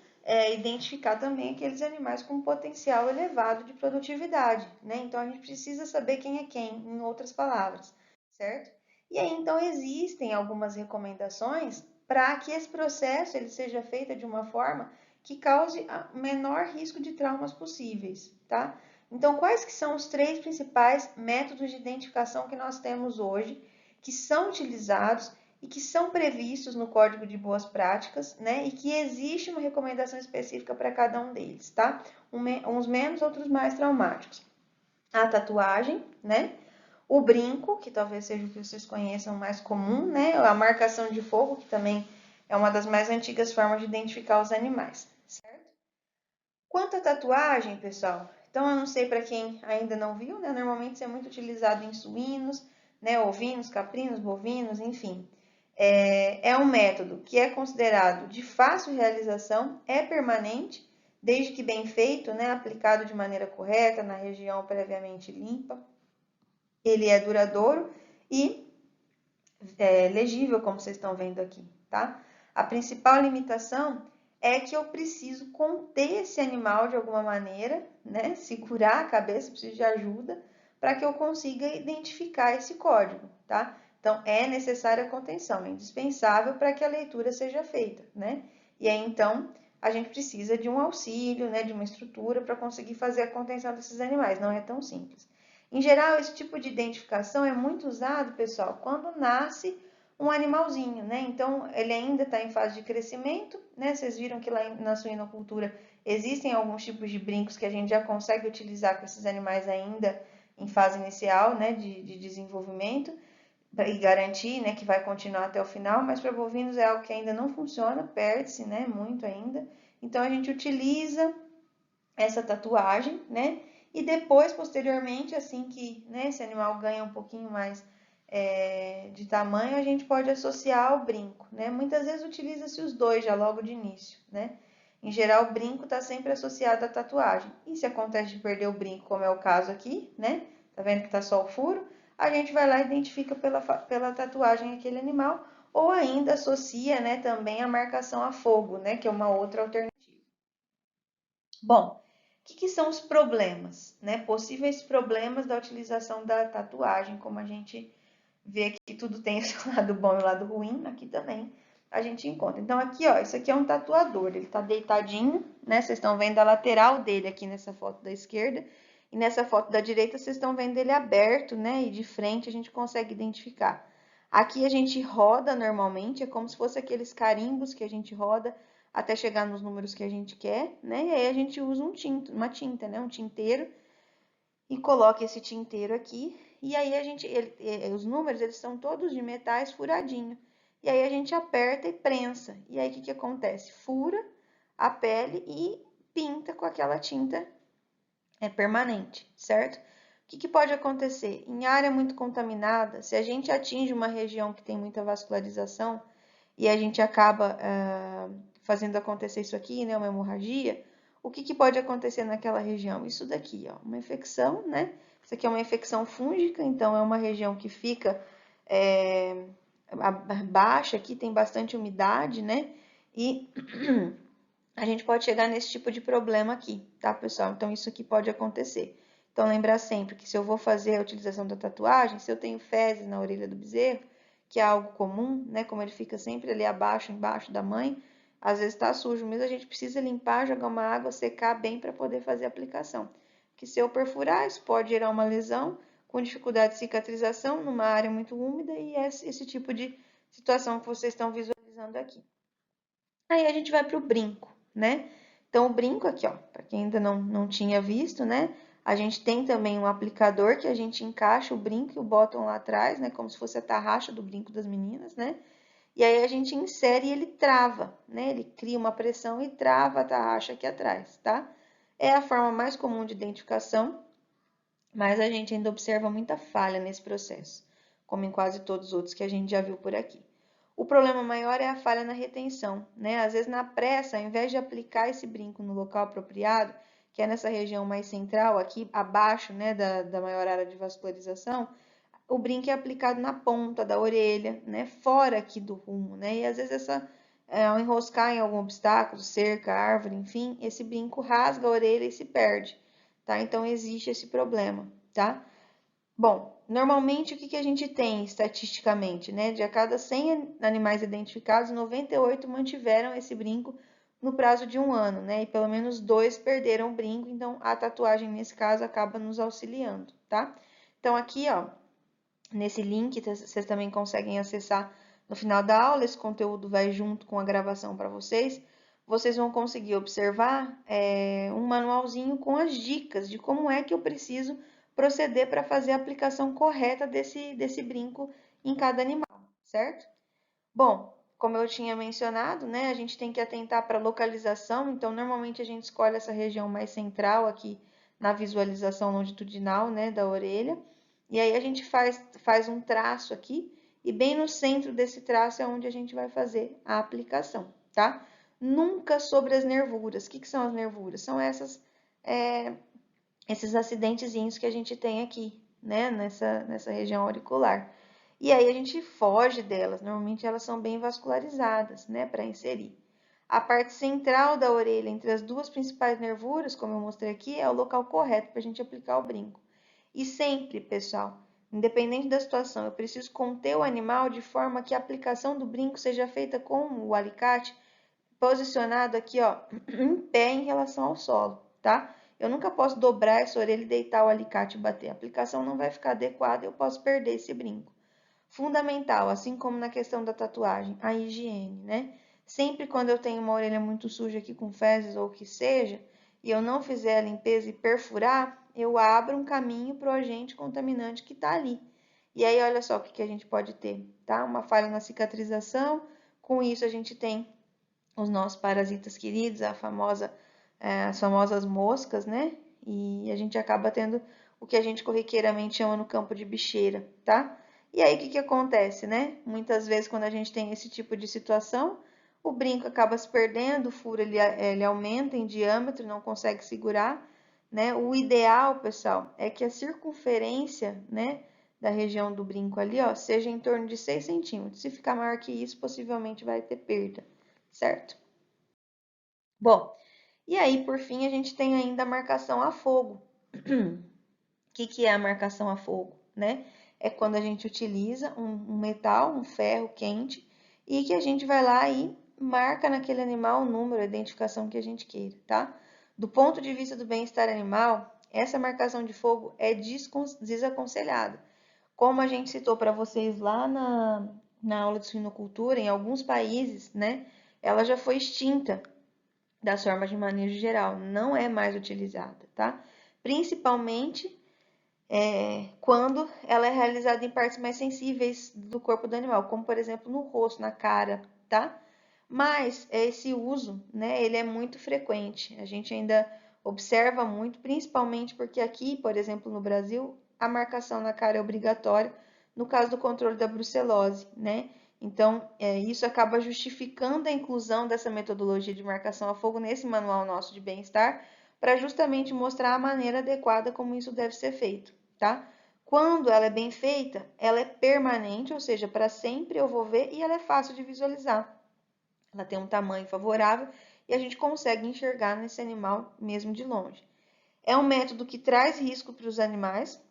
identificar também aqueles animais com potencial elevado de produtividade, né? Então, a gente precisa saber quem é quem, em outras palavras, certo? E aí, então, existem algumas recomendações para que esse processo ele seja feito de uma forma que cause o menor risco de traumas possíveis, tá? Então, quais que são os 3 principais métodos de identificação que nós temos hoje, que são utilizados e que são previstos no Código de Boas Práticas, né? E que existe uma recomendação específica para cada um deles, tá? Uns menos, outros mais traumáticos. A tatuagem, né? O brinco, que talvez seja o que vocês conheçam mais comum, né? A marcação de fogo, que também é uma das mais antigas formas de identificar os animais, certo? Quanto à tatuagem, pessoal, então eu não sei para quem ainda não viu, né? Normalmente isso é muito utilizado em suínos, né? Ovinos, caprinos, bovinos, enfim. É um método que é considerado de fácil realização, é permanente, desde que bem feito, né? Aplicado de maneira correta, na região previamente limpa. Ele é duradouro e legível, como vocês estão vendo aqui, tá? A principal limitação é que eu preciso conter esse animal de alguma maneira, né? Segurar a cabeça, preciso de ajuda para que eu consiga identificar esse código, tá? Então, é necessária a contenção, é indispensável para que a leitura seja feita, né? E aí, então, a gente precisa de um auxílio, né, de uma estrutura para conseguir fazer a contenção desses animais, não é tão simples. Em geral, esse tipo de identificação é muito usado, pessoal, quando nasce um animalzinho, né? Então, ele ainda está em fase de crescimento, né? Vocês viram que lá na suinocultura existem alguns tipos de brincos que a gente já consegue utilizar com esses animais ainda em fase inicial, né, de desenvolvimento, e garantir, né, que vai continuar até o final, mas para bovinos é algo que ainda não funciona, perde-se, né, muito ainda. Então, a gente utiliza essa tatuagem, né? E depois, posteriormente, assim que, né, esse animal ganha um pouquinho mais de tamanho, a gente pode associar ao brinco, né? Muitas vezes utiliza-se os dois já logo de início, né? Em geral, o brinco está sempre associado à tatuagem. E se acontece de perder o brinco, como é o caso aqui, né? Tá vendo que tá só o furo? A gente vai lá e identifica pela tatuagem aquele animal, ou ainda associa, né, também a marcação a fogo, né, que é uma outra alternativa. Bom, o que são os problemas, né? Possíveis problemas da utilização da tatuagem, como a gente vê que tudo tem o seu lado bom e o lado ruim, aqui também a gente encontra. Então, aqui, ó, isso aqui é um tatuador, ele tá deitadinho, né? Vocês estão vendo a lateral dele aqui nessa foto da esquerda, e nessa foto da direita vocês estão vendo ele aberto, né? E de frente a gente consegue identificar. Aqui a gente roda normalmente, é como se fosse aqueles carimbos que a gente roda até chegar nos números que a gente quer, né? E aí a gente usa uma tinta, né? Um tinteiro, e coloca esse tinteiro aqui. E aí os números, eles são todos de metais furadinho. E aí a gente aperta e prensa. E aí o que acontece? Fura a pele e pinta com aquela tinta permanente, certo? O que pode acontecer? Em área muito contaminada, se a gente atinge uma região que tem muita vascularização e a gente acaba fazendo acontecer isso aqui, né, uma hemorragia, o que pode acontecer naquela região? Isso daqui, ó, uma infecção, né? Isso aqui é uma infecção fúngica, então é uma região que fica baixa, aqui tem bastante umidade, né? E a gente pode chegar nesse tipo de problema aqui, tá, pessoal? Então, isso aqui pode acontecer. Então, lembrar sempre que se eu vou fazer a utilização da tatuagem, se eu tenho fezes na orelha do bezerro, que é algo comum, né? Como ele fica sempre ali abaixo, embaixo da mãe, às vezes tá sujo mesmo, a gente precisa limpar, jogar uma água, secar bem para poder fazer a aplicação. Que se eu perfurar, isso pode gerar uma lesão com dificuldade de cicatrização numa área muito úmida e esse tipo de situação que vocês estão visualizando aqui. Aí a gente vai para o brinco, né? Então, o brinco aqui, ó, para quem ainda não tinha visto, né? A gente tem também um aplicador que a gente encaixa o brinco e o bottom lá atrás, né? Como se fosse a tarraxa do brinco das meninas, né? E aí a gente insere e ele trava, né? Ele cria uma pressão e trava a tarraxa aqui atrás, tá? É a forma mais comum de identificação, mas a gente ainda observa muita falha nesse processo, como em quase todos os outros que a gente já viu por aqui. O problema maior é a falha na retenção, né? Às vezes, na pressa, ao invés de aplicar esse brinco no local apropriado, que é nessa região mais central, aqui abaixo, né, da maior área de vascularização, o brinco é aplicado na ponta da orelha, né, fora aqui do rumo, né? E às vezes ao enroscar em algum obstáculo, cerca, árvore, enfim, esse brinco rasga a orelha e se perde, tá? Então existe esse problema, tá? Bom, normalmente o que a gente tem estatisticamente, né? De a cada 100 animais identificados, 98 mantiveram esse brinco no prazo de 1 ano, né? E pelo menos 2 perderam o brinco, então a tatuagem nesse caso acaba nos auxiliando, tá? Então aqui, ó, nesse link vocês também conseguem acessar no final da aula, esse conteúdo vai junto com a gravação para vocês. Vocês vão conseguir observar um manualzinho com as dicas de como é que eu preciso proceder para fazer a aplicação correta desse brinco em cada animal, certo? Bom, como eu tinha mencionado, né, a gente tem que atentar para a localização, então normalmente a gente escolhe essa região mais central aqui na visualização longitudinal, né, da orelha, e aí a gente faz um traço aqui, e bem no centro desse traço é onde a gente vai fazer a aplicação, tá? Nunca sobre as nervuras. O que são as nervuras? São esses acidentezinhos que a gente tem aqui, né, nessa região auricular. E aí a gente foge delas, normalmente elas são bem vascularizadas, né, para inserir. A parte central da orelha, entre as duas principais nervuras, como eu mostrei aqui, é o local correto para a gente aplicar o brinco. E sempre, pessoal, independente da situação, eu preciso conter o animal de forma que a aplicação do brinco seja feita com o alicate posicionado aqui, ó, em pé em relação ao solo, tá? Eu nunca posso dobrar essa orelha e deitar o alicate e bater. A aplicação não vai ficar adequada e eu posso perder esse brinco. Fundamental, assim como na questão da tatuagem, a higiene, né? Sempre quando eu tenho uma orelha muito suja aqui com fezes ou o que seja, e eu não fizer a limpeza e perfurar, eu abro um caminho para o agente contaminante que está ali. E aí, olha só o que a gente pode ter, tá? Uma falha na cicatrização, com isso a gente tem os nossos parasitas queridos, as famosas moscas, né? E a gente acaba tendo o que a gente corriqueiramente chama no campo de bicheira, tá? E aí, o que acontece, né? Muitas vezes, quando a gente tem esse tipo de situação, o brinco acaba se perdendo, o furo ele aumenta em diâmetro, não consegue segurar, né? O ideal, pessoal, é que a circunferência, né, da região do brinco ali, ó, seja em torno de 6 centímetros. Se ficar maior que isso, possivelmente vai ter perda, certo? Bom, e aí, por fim, a gente tem ainda a marcação a fogo. O que é a marcação a fogo, né? É quando a gente utiliza um metal, um ferro quente, e que a gente vai lá e marca naquele animal o número, a identificação que a gente queira, tá? Do ponto de vista do bem-estar animal, essa marcação de fogo é desaconselhada. Como a gente citou para vocês lá na aula de suinocultura, em alguns países, né, ela já foi extinta das formas de manejo geral, não é mais utilizada, tá? Principalmente quando ela é realizada em partes mais sensíveis do corpo do animal, como por exemplo no rosto, na cara, tá? Mas esse uso, né, ele é muito frequente. A gente ainda observa muito, principalmente porque aqui, por exemplo, no Brasil, a marcação na cara é obrigatória no caso do controle da brucelose, né? Então, isso acaba justificando a inclusão dessa metodologia de marcação a fogo nesse manual nosso de bem-estar, para justamente mostrar a maneira adequada como isso deve ser feito, tá? Quando ela é bem feita, ela é permanente, ou seja, para sempre eu vou ver, e ela é fácil de visualizar. Ela tem um tamanho favorável e a gente consegue enxergar nesse animal mesmo de longe. É um método que traz risco para os animais.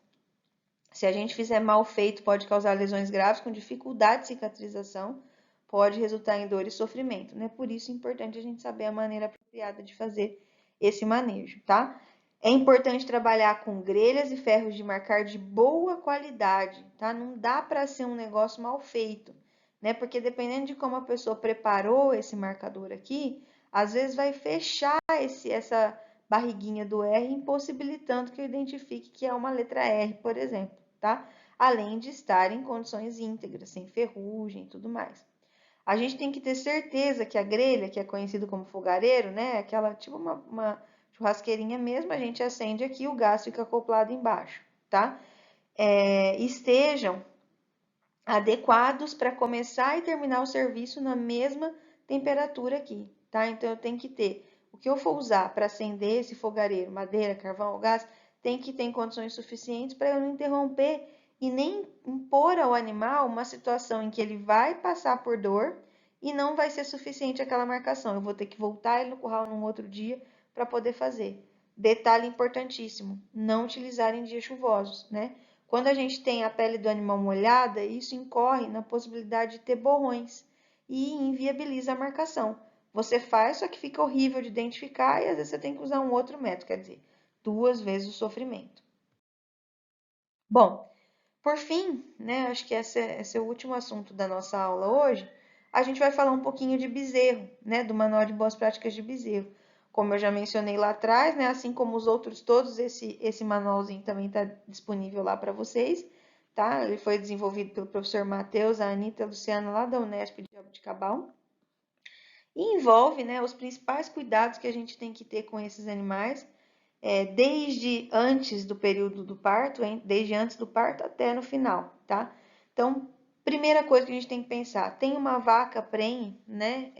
Se a gente fizer mal feito, pode causar lesões graves com dificuldade de cicatrização, pode resultar em dor e sofrimento, né? Por isso é importante a gente saber a maneira apropriada de fazer esse manejo, tá? É importante trabalhar com grelhas e ferros de marcar de boa qualidade, tá? Não dá para ser um negócio mal feito, né? Porque dependendo de como a pessoa preparou esse marcador aqui, às vezes vai fechar essa barriguinha do R, impossibilitando que eu identifique que é uma letra R, por exemplo, tá? Além de estar em condições íntegras, sem ferrugem e tudo mais. A gente tem que ter certeza que a grelha, que é conhecido como fogareiro, né? Aquela tipo uma churrasqueirinha mesmo, a gente acende aqui, o gás fica acoplado embaixo, tá? Estejam adequados para começar e terminar o serviço na mesma temperatura aqui, tá? Então eu tenho que ter o que eu for usar para acender esse fogareiro, madeira, carvão ou gás, tem que ter em condições suficientes para eu não interromper e nem impor ao animal uma situação em que ele vai passar por dor e não vai ser suficiente aquela marcação. Eu vou ter que voltar ele no curral num outro dia para poder fazer. Detalhe importantíssimo: não utilizar em dias chuvosos, né? Quando a gente tem a pele do animal molhada, isso incorre na possibilidade de ter borrões e inviabiliza a marcação. Você faz, só que fica horrível de identificar e às vezes você tem que usar um outro método, quer dizer, 2 vezes o sofrimento. Bom, por fim, né, acho que esse é o último assunto da nossa aula hoje. A gente vai falar um pouquinho de bezerro, né, do Manual de Boas Práticas de Bezerro. Como eu já mencionei lá atrás, né, assim como os outros todos, esse manualzinho também está disponível lá para vocês, tá? Ele foi desenvolvido pelo professor Matheus, a Anitta, a Luciana, lá da Unesp de Jaboticabal. E envolve, né, os principais cuidados que a gente tem que ter com esses animais, desde antes do período do parto, desde antes do parto até no final, tá? Então, primeira coisa que a gente tem que pensar, tem uma vaca prenhe, né?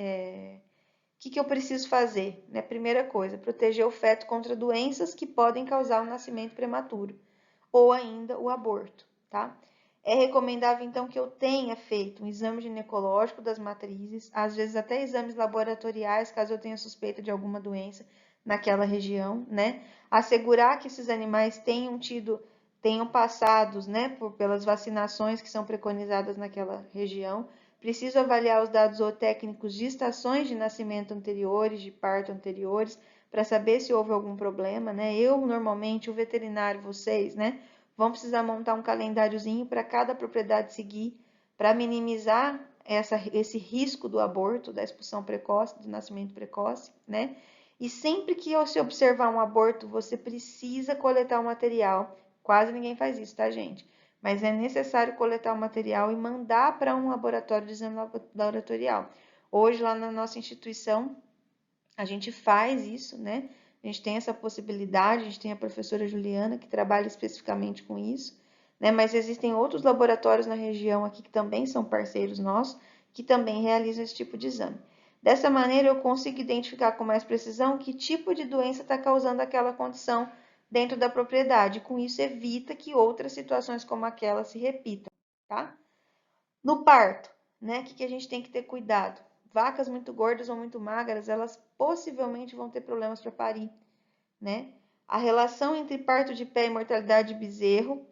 O que eu preciso fazer? Né? Primeira coisa, proteger o feto contra doenças que podem causar o nascimento prematuro ou ainda o aborto, tá? É recomendável, então, que eu tenha feito um exame ginecológico das matrizes, às vezes até exames laboratoriais, caso eu tenha suspeita de alguma doença naquela região, né? Assegurar que esses animais tenham passados, né, pelas vacinações que são preconizadas naquela região, Preciso avaliar os dados zootécnicos de estações de nascimento anteriores, de parto anteriores, para saber se houve algum problema, né? Eu, normalmente, o veterinário, vocês, né, vão precisar montar um calendáriozinho para cada propriedade seguir, para minimizar esse risco do aborto, da expulsão precoce, do nascimento precoce, né? E sempre que você observar um aborto, você precisa coletar o material. Quase ninguém faz isso, tá, gente? Mas é necessário coletar o material e mandar para um laboratório de exame laboratorial. Hoje, lá na nossa instituição, a gente faz isso, né? A gente tem essa possibilidade, a gente tem a professora Juliana, que trabalha especificamente com isso, né? Mas existem outros laboratórios na região aqui que também são parceiros nossos, que também realizam esse tipo de exame. Dessa maneira, eu consigo identificar com mais precisão que tipo de doença está causando aquela condição dentro da propriedade. Com isso, evita que outras situações como aquela se repitam, tá? No parto, né? O que a gente tem que ter cuidado? Vacas muito gordas ou muito magras, elas possivelmente vão ter problemas para parir, né? A relação entre parto de pé e mortalidade de bezerro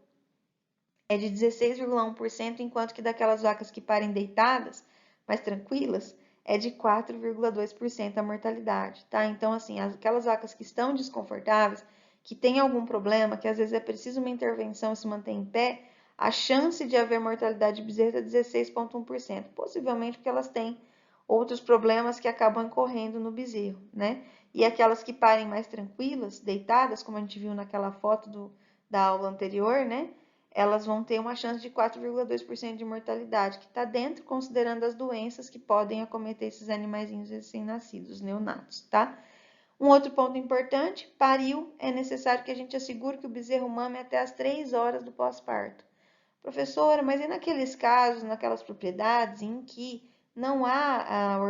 é de 16,1%, enquanto que daquelas vacas que parem deitadas, mais tranquilas, é de 4,2% a mortalidade, tá? Então, assim, aquelas vacas que estão desconfortáveis, que têm algum problema, que às vezes é preciso uma intervenção e se manter em pé, a chance de haver mortalidade de bezerro é 16,1%, possivelmente porque elas têm outros problemas que acabam incorrendo no bezerro, né? E aquelas que parem mais tranquilas, deitadas, como a gente viu naquela foto da aula anterior, né? Elas vão ter uma chance de 4,2% de mortalidade, que está dentro, considerando as doenças que podem acometer esses animaizinhos recém-nascidos, neonatos, tá? Um outro ponto importante, pariu, é necessário que a gente assegure que o bezerro mame até as 3 horas do pós-parto. Professora, mas e naqueles casos, naquelas propriedades em que não há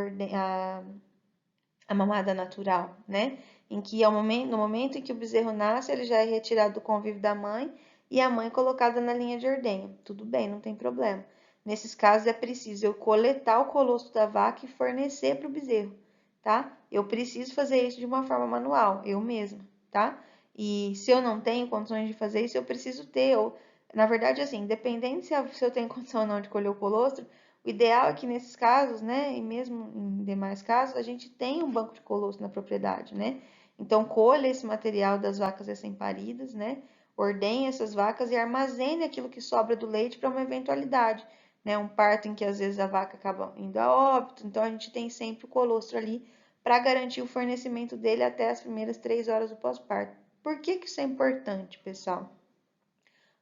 a mamada natural, né? Em que no momento em que o bezerro nasce, ele já é retirado do convívio da mãe e a mãe colocada na linha de ordenho. Tudo bem, não tem problema. Nesses casos é preciso eu coletar o colostro da vaca e fornecer para o bezerro, tá? Eu preciso fazer isso de uma forma manual, eu mesma, tá? E se eu não tenho condições de fazer isso, eu preciso ter, ou, na verdade, assim, independente se eu tenho condição ou não de colher o colostro, o ideal é que nesses casos, né, e mesmo em demais casos, a gente tenha um banco de colostro na propriedade, né? Então, colha esse material das vacas recém-paridas, né? Ordenhe essas vacas e armazene aquilo que sobra do leite para uma eventualidade, né? Um parto em que às vezes a vaca acaba indo a óbito, então a gente tem sempre o colostro ali para garantir o fornecimento dele até as primeiras 3 horas do pós-parto. Por que isso é importante, pessoal?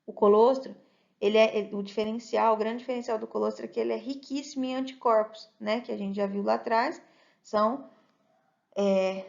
O colostro, o diferencial, o grande diferencial do colostro é que ele é riquíssimo em anticorpos, né? Que a gente já viu lá atrás,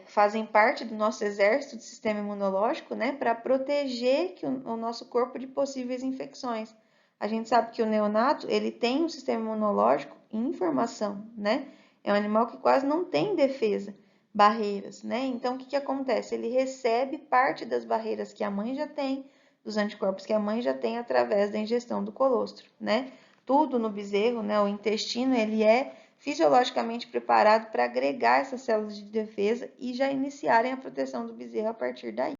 fazem parte do nosso exército do sistema imunológico, né? Para proteger o nosso corpo de possíveis infecções. A gente sabe que o neonato, ele tem um sistema imunológico em formação, né? É um animal que quase não tem defesa, barreiras, né? Então, o que acontece? Ele recebe parte das barreiras que a mãe já tem, dos anticorpos que a mãe já tem através da ingestão do colostro, né? Tudo no bezerro, né? O intestino, ele é fisiologicamente preparado para agregar essas células de defesa e já iniciarem a proteção do bezerro a partir daí.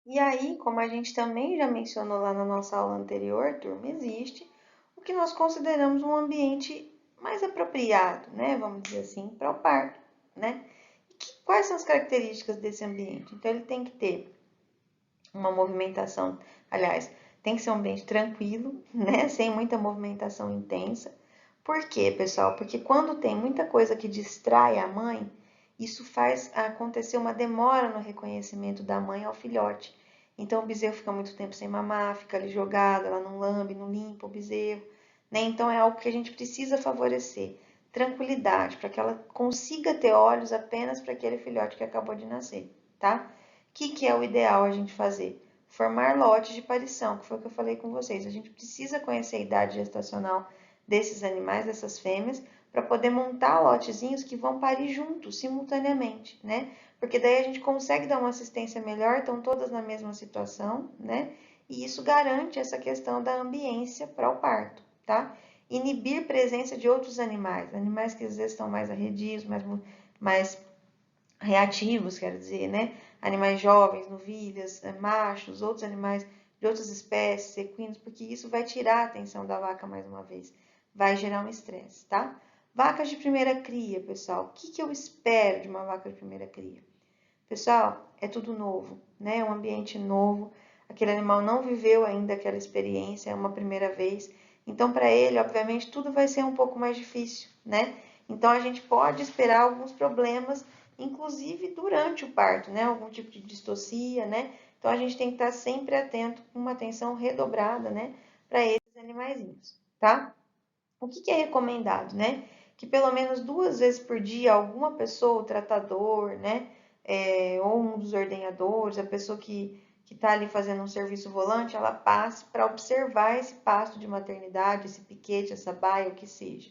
E aí, como a gente também já mencionou lá na nossa aula anterior, turma, existe o que nós consideramos um ambiente mais apropriado, né? Vamos dizer assim, para o parto, né? Quais são as características desse ambiente? Então, ele tem que ter uma movimentação, aliás, tem que ser um ambiente tranquilo, né? Sem muita movimentação intensa. Por quê, pessoal? Porque quando tem muita coisa que distrai a mãe, isso faz acontecer uma demora no reconhecimento da mãe ao filhote. Então, o bezerro fica muito tempo sem mamar, fica ali jogado, ela não lambe, não limpa o bezerro, né? Então, é algo que a gente precisa favorecer. Tranquilidade, para que ela consiga ter olhos apenas para aquele filhote que acabou de nascer, tá? O que é o ideal a gente fazer? Formar lotes de parição, que foi o que eu falei com vocês. A gente precisa conhecer a idade gestacional desses animais, dessas fêmeas, para poder montar lotezinhos que vão parir juntos, simultaneamente, né? Porque daí a gente consegue dar uma assistência melhor, estão todas na mesma situação, né? E isso garante essa questão da ambiência para o parto, tá? Inibir presença de outros animais que às vezes estão mais arredios, mais reativos, quero dizer, né? Animais jovens, novilhas, machos, outros animais de outras espécies, equinos, porque isso vai tirar a atenção da vaca mais uma vez. vai gerar um estresse, tá? Vacas de primeira cria, pessoal. O que eu espero de uma vaca de primeira cria? Pessoal, é tudo novo, né? É um ambiente novo. Aquele animal não viveu ainda aquela experiência, é uma primeira vez. Então, para ele, obviamente, tudo vai ser um pouco mais difícil, né? Então, a gente pode esperar alguns problemas, inclusive durante o parto, né? Algum tipo de distocia, né? Então, a gente tem que estar sempre atento, com uma atenção redobrada, né? Para esses animaizinhos, tá? O que é recomendado, né? Que pelo menos 2 vezes por dia alguma pessoa, o tratador, né? Ou um dos ordenhadores, a pessoa que está ali fazendo um serviço volante, ela passe para observar esse pasto de maternidade, esse piquete, essa baia, o que seja,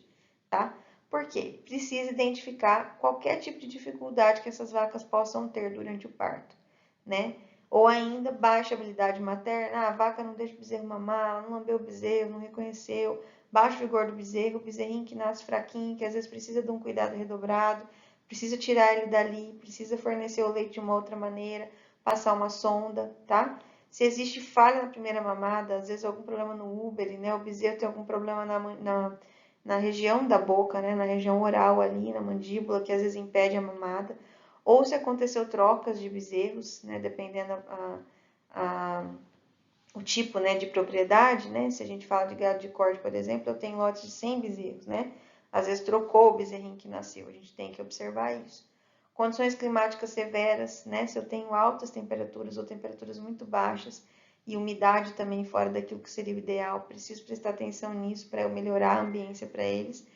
tá? Por quê? Precisa identificar qualquer tipo de dificuldade que essas vacas possam ter durante o parto, né? Ou ainda baixa habilidade materna, a vaca não deixa o bezerro mamar, ela não lambeu o bezerro, não reconheceu, baixo vigor do bezerro, o bezerrinho que nasce fraquinho, que às vezes precisa de um cuidado redobrado, precisa tirar ele dali, precisa fornecer o leite de uma outra maneira, passar uma sonda, tá? Se existe falha na primeira mamada, às vezes algum problema no úbere, né? O bezerro tem algum problema na região da boca, né? Na região oral ali, na mandíbula, que às vezes impede a mamada. Ou se aconteceu trocas de bezerros, né? Dependendo o tipo, né, de propriedade, né? Se a gente fala de gado de corte, por exemplo, eu tenho lotes de 100 bezerros, né? Às vezes trocou o bezerrinho que nasceu, a gente tem que observar isso. Condições climáticas severas, né? Se eu tenho altas temperaturas ou temperaturas muito baixas e umidade também fora daquilo que seria o ideal, preciso prestar atenção nisso para eu melhorar a ambiência para eles.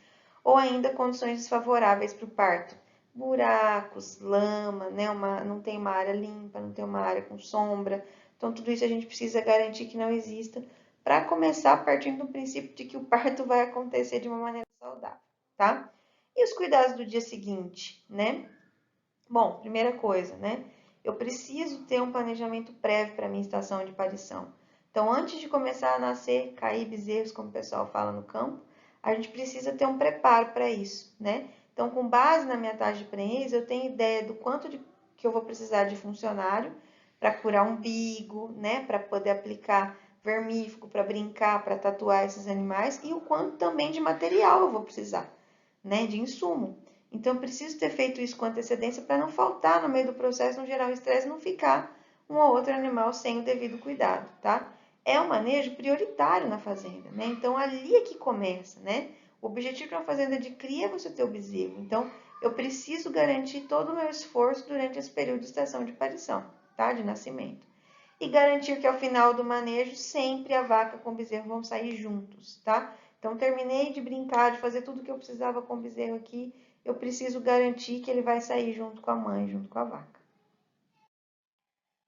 Ou ainda condições desfavoráveis para o parto. Buracos, lama, né? Não tem uma área limpa, não tem uma área com sombra. Então, tudo isso a gente precisa garantir que não exista para começar partindo do princípio de que o parto vai acontecer de uma maneira saudável, tá? E os cuidados do dia seguinte, né? Bom, primeira coisa, né? Eu preciso ter um planejamento prévio para minha estação de parição. Então, antes de começar a nascer, cair bezerros, como o pessoal fala no campo, a gente precisa ter um preparo para isso, né? Então, com base na minha taxa de prenhez, eu tenho ideia do quanto que eu vou precisar de funcionário para curar umbigo, né? Para poder aplicar vermífugo, para brincar, para tatuar esses animais e o quanto também de material eu vou precisar, né? De insumo. Então, eu preciso ter feito isso com antecedência para não faltar no meio do processo, não gerar um estresse, não ficar um ou outro animal sem o devido cuidado, tá? É um manejo prioritário na fazenda, né? Então, ali é que começa, né? O objetivo de uma fazenda de cria é você ter o bezerro. Então, eu preciso garantir todo o meu esforço durante esse período de estação de parição, tá? De nascimento. E garantir que ao final do manejo, sempre a vaca com o bezerro vão sair juntos, tá? Então, terminei de brincar, de fazer tudo que eu precisava com o bezerro aqui, eu preciso garantir que ele vai sair junto com a mãe, junto com a vaca.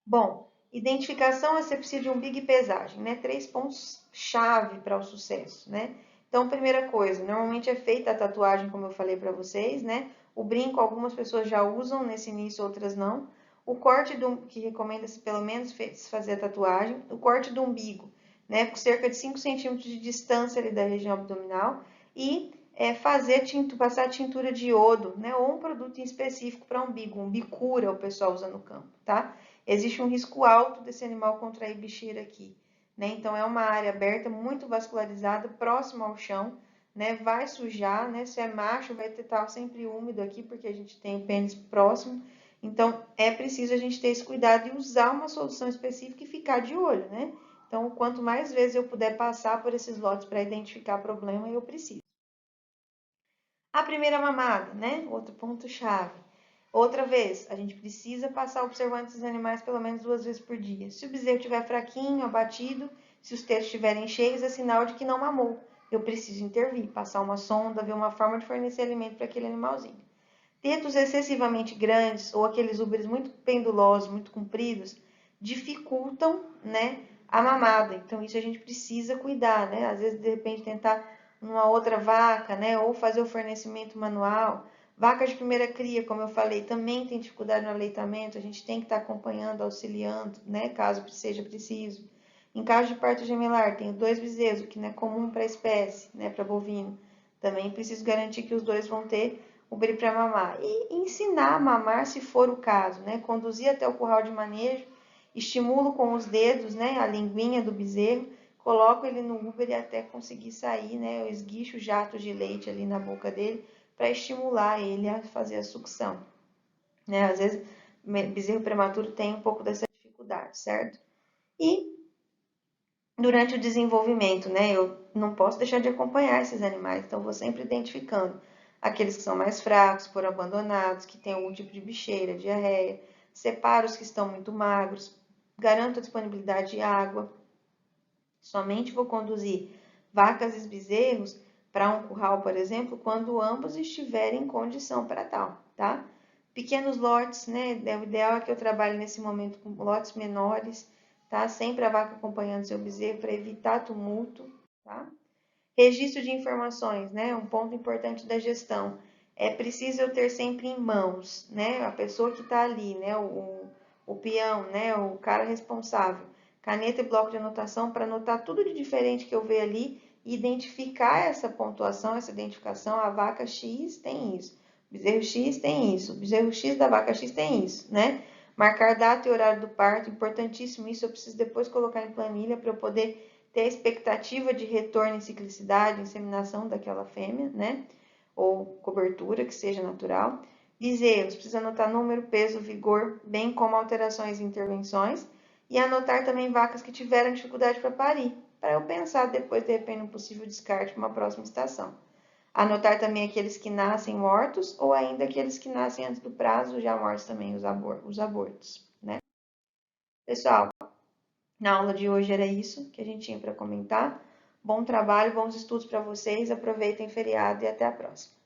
Bom, identificação, asepsia de umbigo e pesagem, né? 3 pontos-chave para o sucesso, né? Então, primeira coisa, normalmente é feita a tatuagem, como eu falei para vocês, né? O brinco, algumas pessoas já usam nesse início, outras não. O corte que recomenda-se pelo menos fazer a tatuagem. O corte do umbigo, né? Com cerca de 5 centímetros de distância ali da região abdominal. E passar tintura de iodo, né? Ou um produto em específico para umbigo, um bicura o pessoal usa no campo, tá? Existe um risco alto desse animal contrair bicheira aqui, né? Então é uma área aberta, muito vascularizada, próxima ao chão, né? Vai sujar, né? Se é macho, vai estar sempre úmido aqui, porque a gente tem o pênis próximo. Então é preciso a gente ter esse cuidado e usar uma solução específica e ficar de olho, né? Então, quanto mais vezes eu puder passar por esses lotes para identificar problema, eu preciso. A primeira mamada, né? Outro ponto-chave. Outra vez, a gente precisa passar observando esses animais pelo menos 2 vezes por dia. Se o bezerro estiver fraquinho, abatido, se os textos estiverem cheios, é sinal de que não mamou. Eu preciso intervir, passar uma sonda, ver uma forma de fornecer alimento para aquele animalzinho. Tetos excessivamente grandes ou aqueles úteros muito pendulosos, muito compridos, dificultam, né, a mamada. Então, isso a gente precisa cuidar, né? Às vezes, de repente, tentar numa outra vaca, né? Ou fazer o fornecimento manual. Vaca de primeira cria, como eu falei, também tem dificuldade no aleitamento. A gente tem que estar acompanhando, auxiliando, né? Caso seja preciso. Em caso de parto gemelar, tenho 2 bezerros, o que não é comum para a espécie, né? Para bovino. Também preciso garantir que os 2 vão ter o bri para mamar. E ensinar a mamar, se for o caso, né? Conduzir até o curral de manejo, estimulo com os dedos, né? A linguinha do bezerro, coloco ele no Uber e até conseguir sair, né? Eu esguicho o jato de leite ali na boca dele para estimular ele a fazer a sucção, né? Às vezes, bezerro prematuro tem um pouco dessa dificuldade, certo? E durante o desenvolvimento, né? Eu não posso deixar de acompanhar esses animais, então vou sempre identificando aqueles que são mais fracos, foram abandonados, que têm algum tipo de bicheira, diarreia, separo os que estão muito magros, garanto a disponibilidade de água. Somente vou conduzir vacas e bezerros para um curral, por exemplo, quando ambos estiverem em condição para tal, tá? Pequenos lotes, né? O ideal é que eu trabalhe nesse momento com lotes menores, tá? Sempre a vaca acompanhando seu bezerro para evitar tumulto, tá? Registro de informações, né? Um ponto importante da gestão. É preciso eu ter sempre em mãos, né? A pessoa que está ali, né? O peão, né? O cara responsável. Caneta e bloco de anotação para anotar tudo de diferente que eu ver ali e identificar essa pontuação, essa identificação. A vaca X tem isso, o bezerro X tem isso, o bezerro X da vaca X tem isso, né? Marcar data e horário do parto, importantíssimo isso. Eu preciso depois colocar em planilha para eu poder ter a expectativa de retorno em ciclicidade, inseminação daquela fêmea, né? Ou cobertura, que seja natural. Bezerros, precisa anotar número, peso, vigor, bem como alterações e intervenções. E anotar também vacas que tiveram dificuldade para parir, para eu pensar depois, de repente, um possível descarte para uma próxima estação. Anotar também aqueles que nascem mortos ou ainda aqueles que nascem antes do prazo, já mortos também, os abortos, né? Pessoal, na aula de hoje era isso que a gente tinha para comentar. Bom trabalho, bons estudos para vocês. Aproveitem o feriado e até a próxima.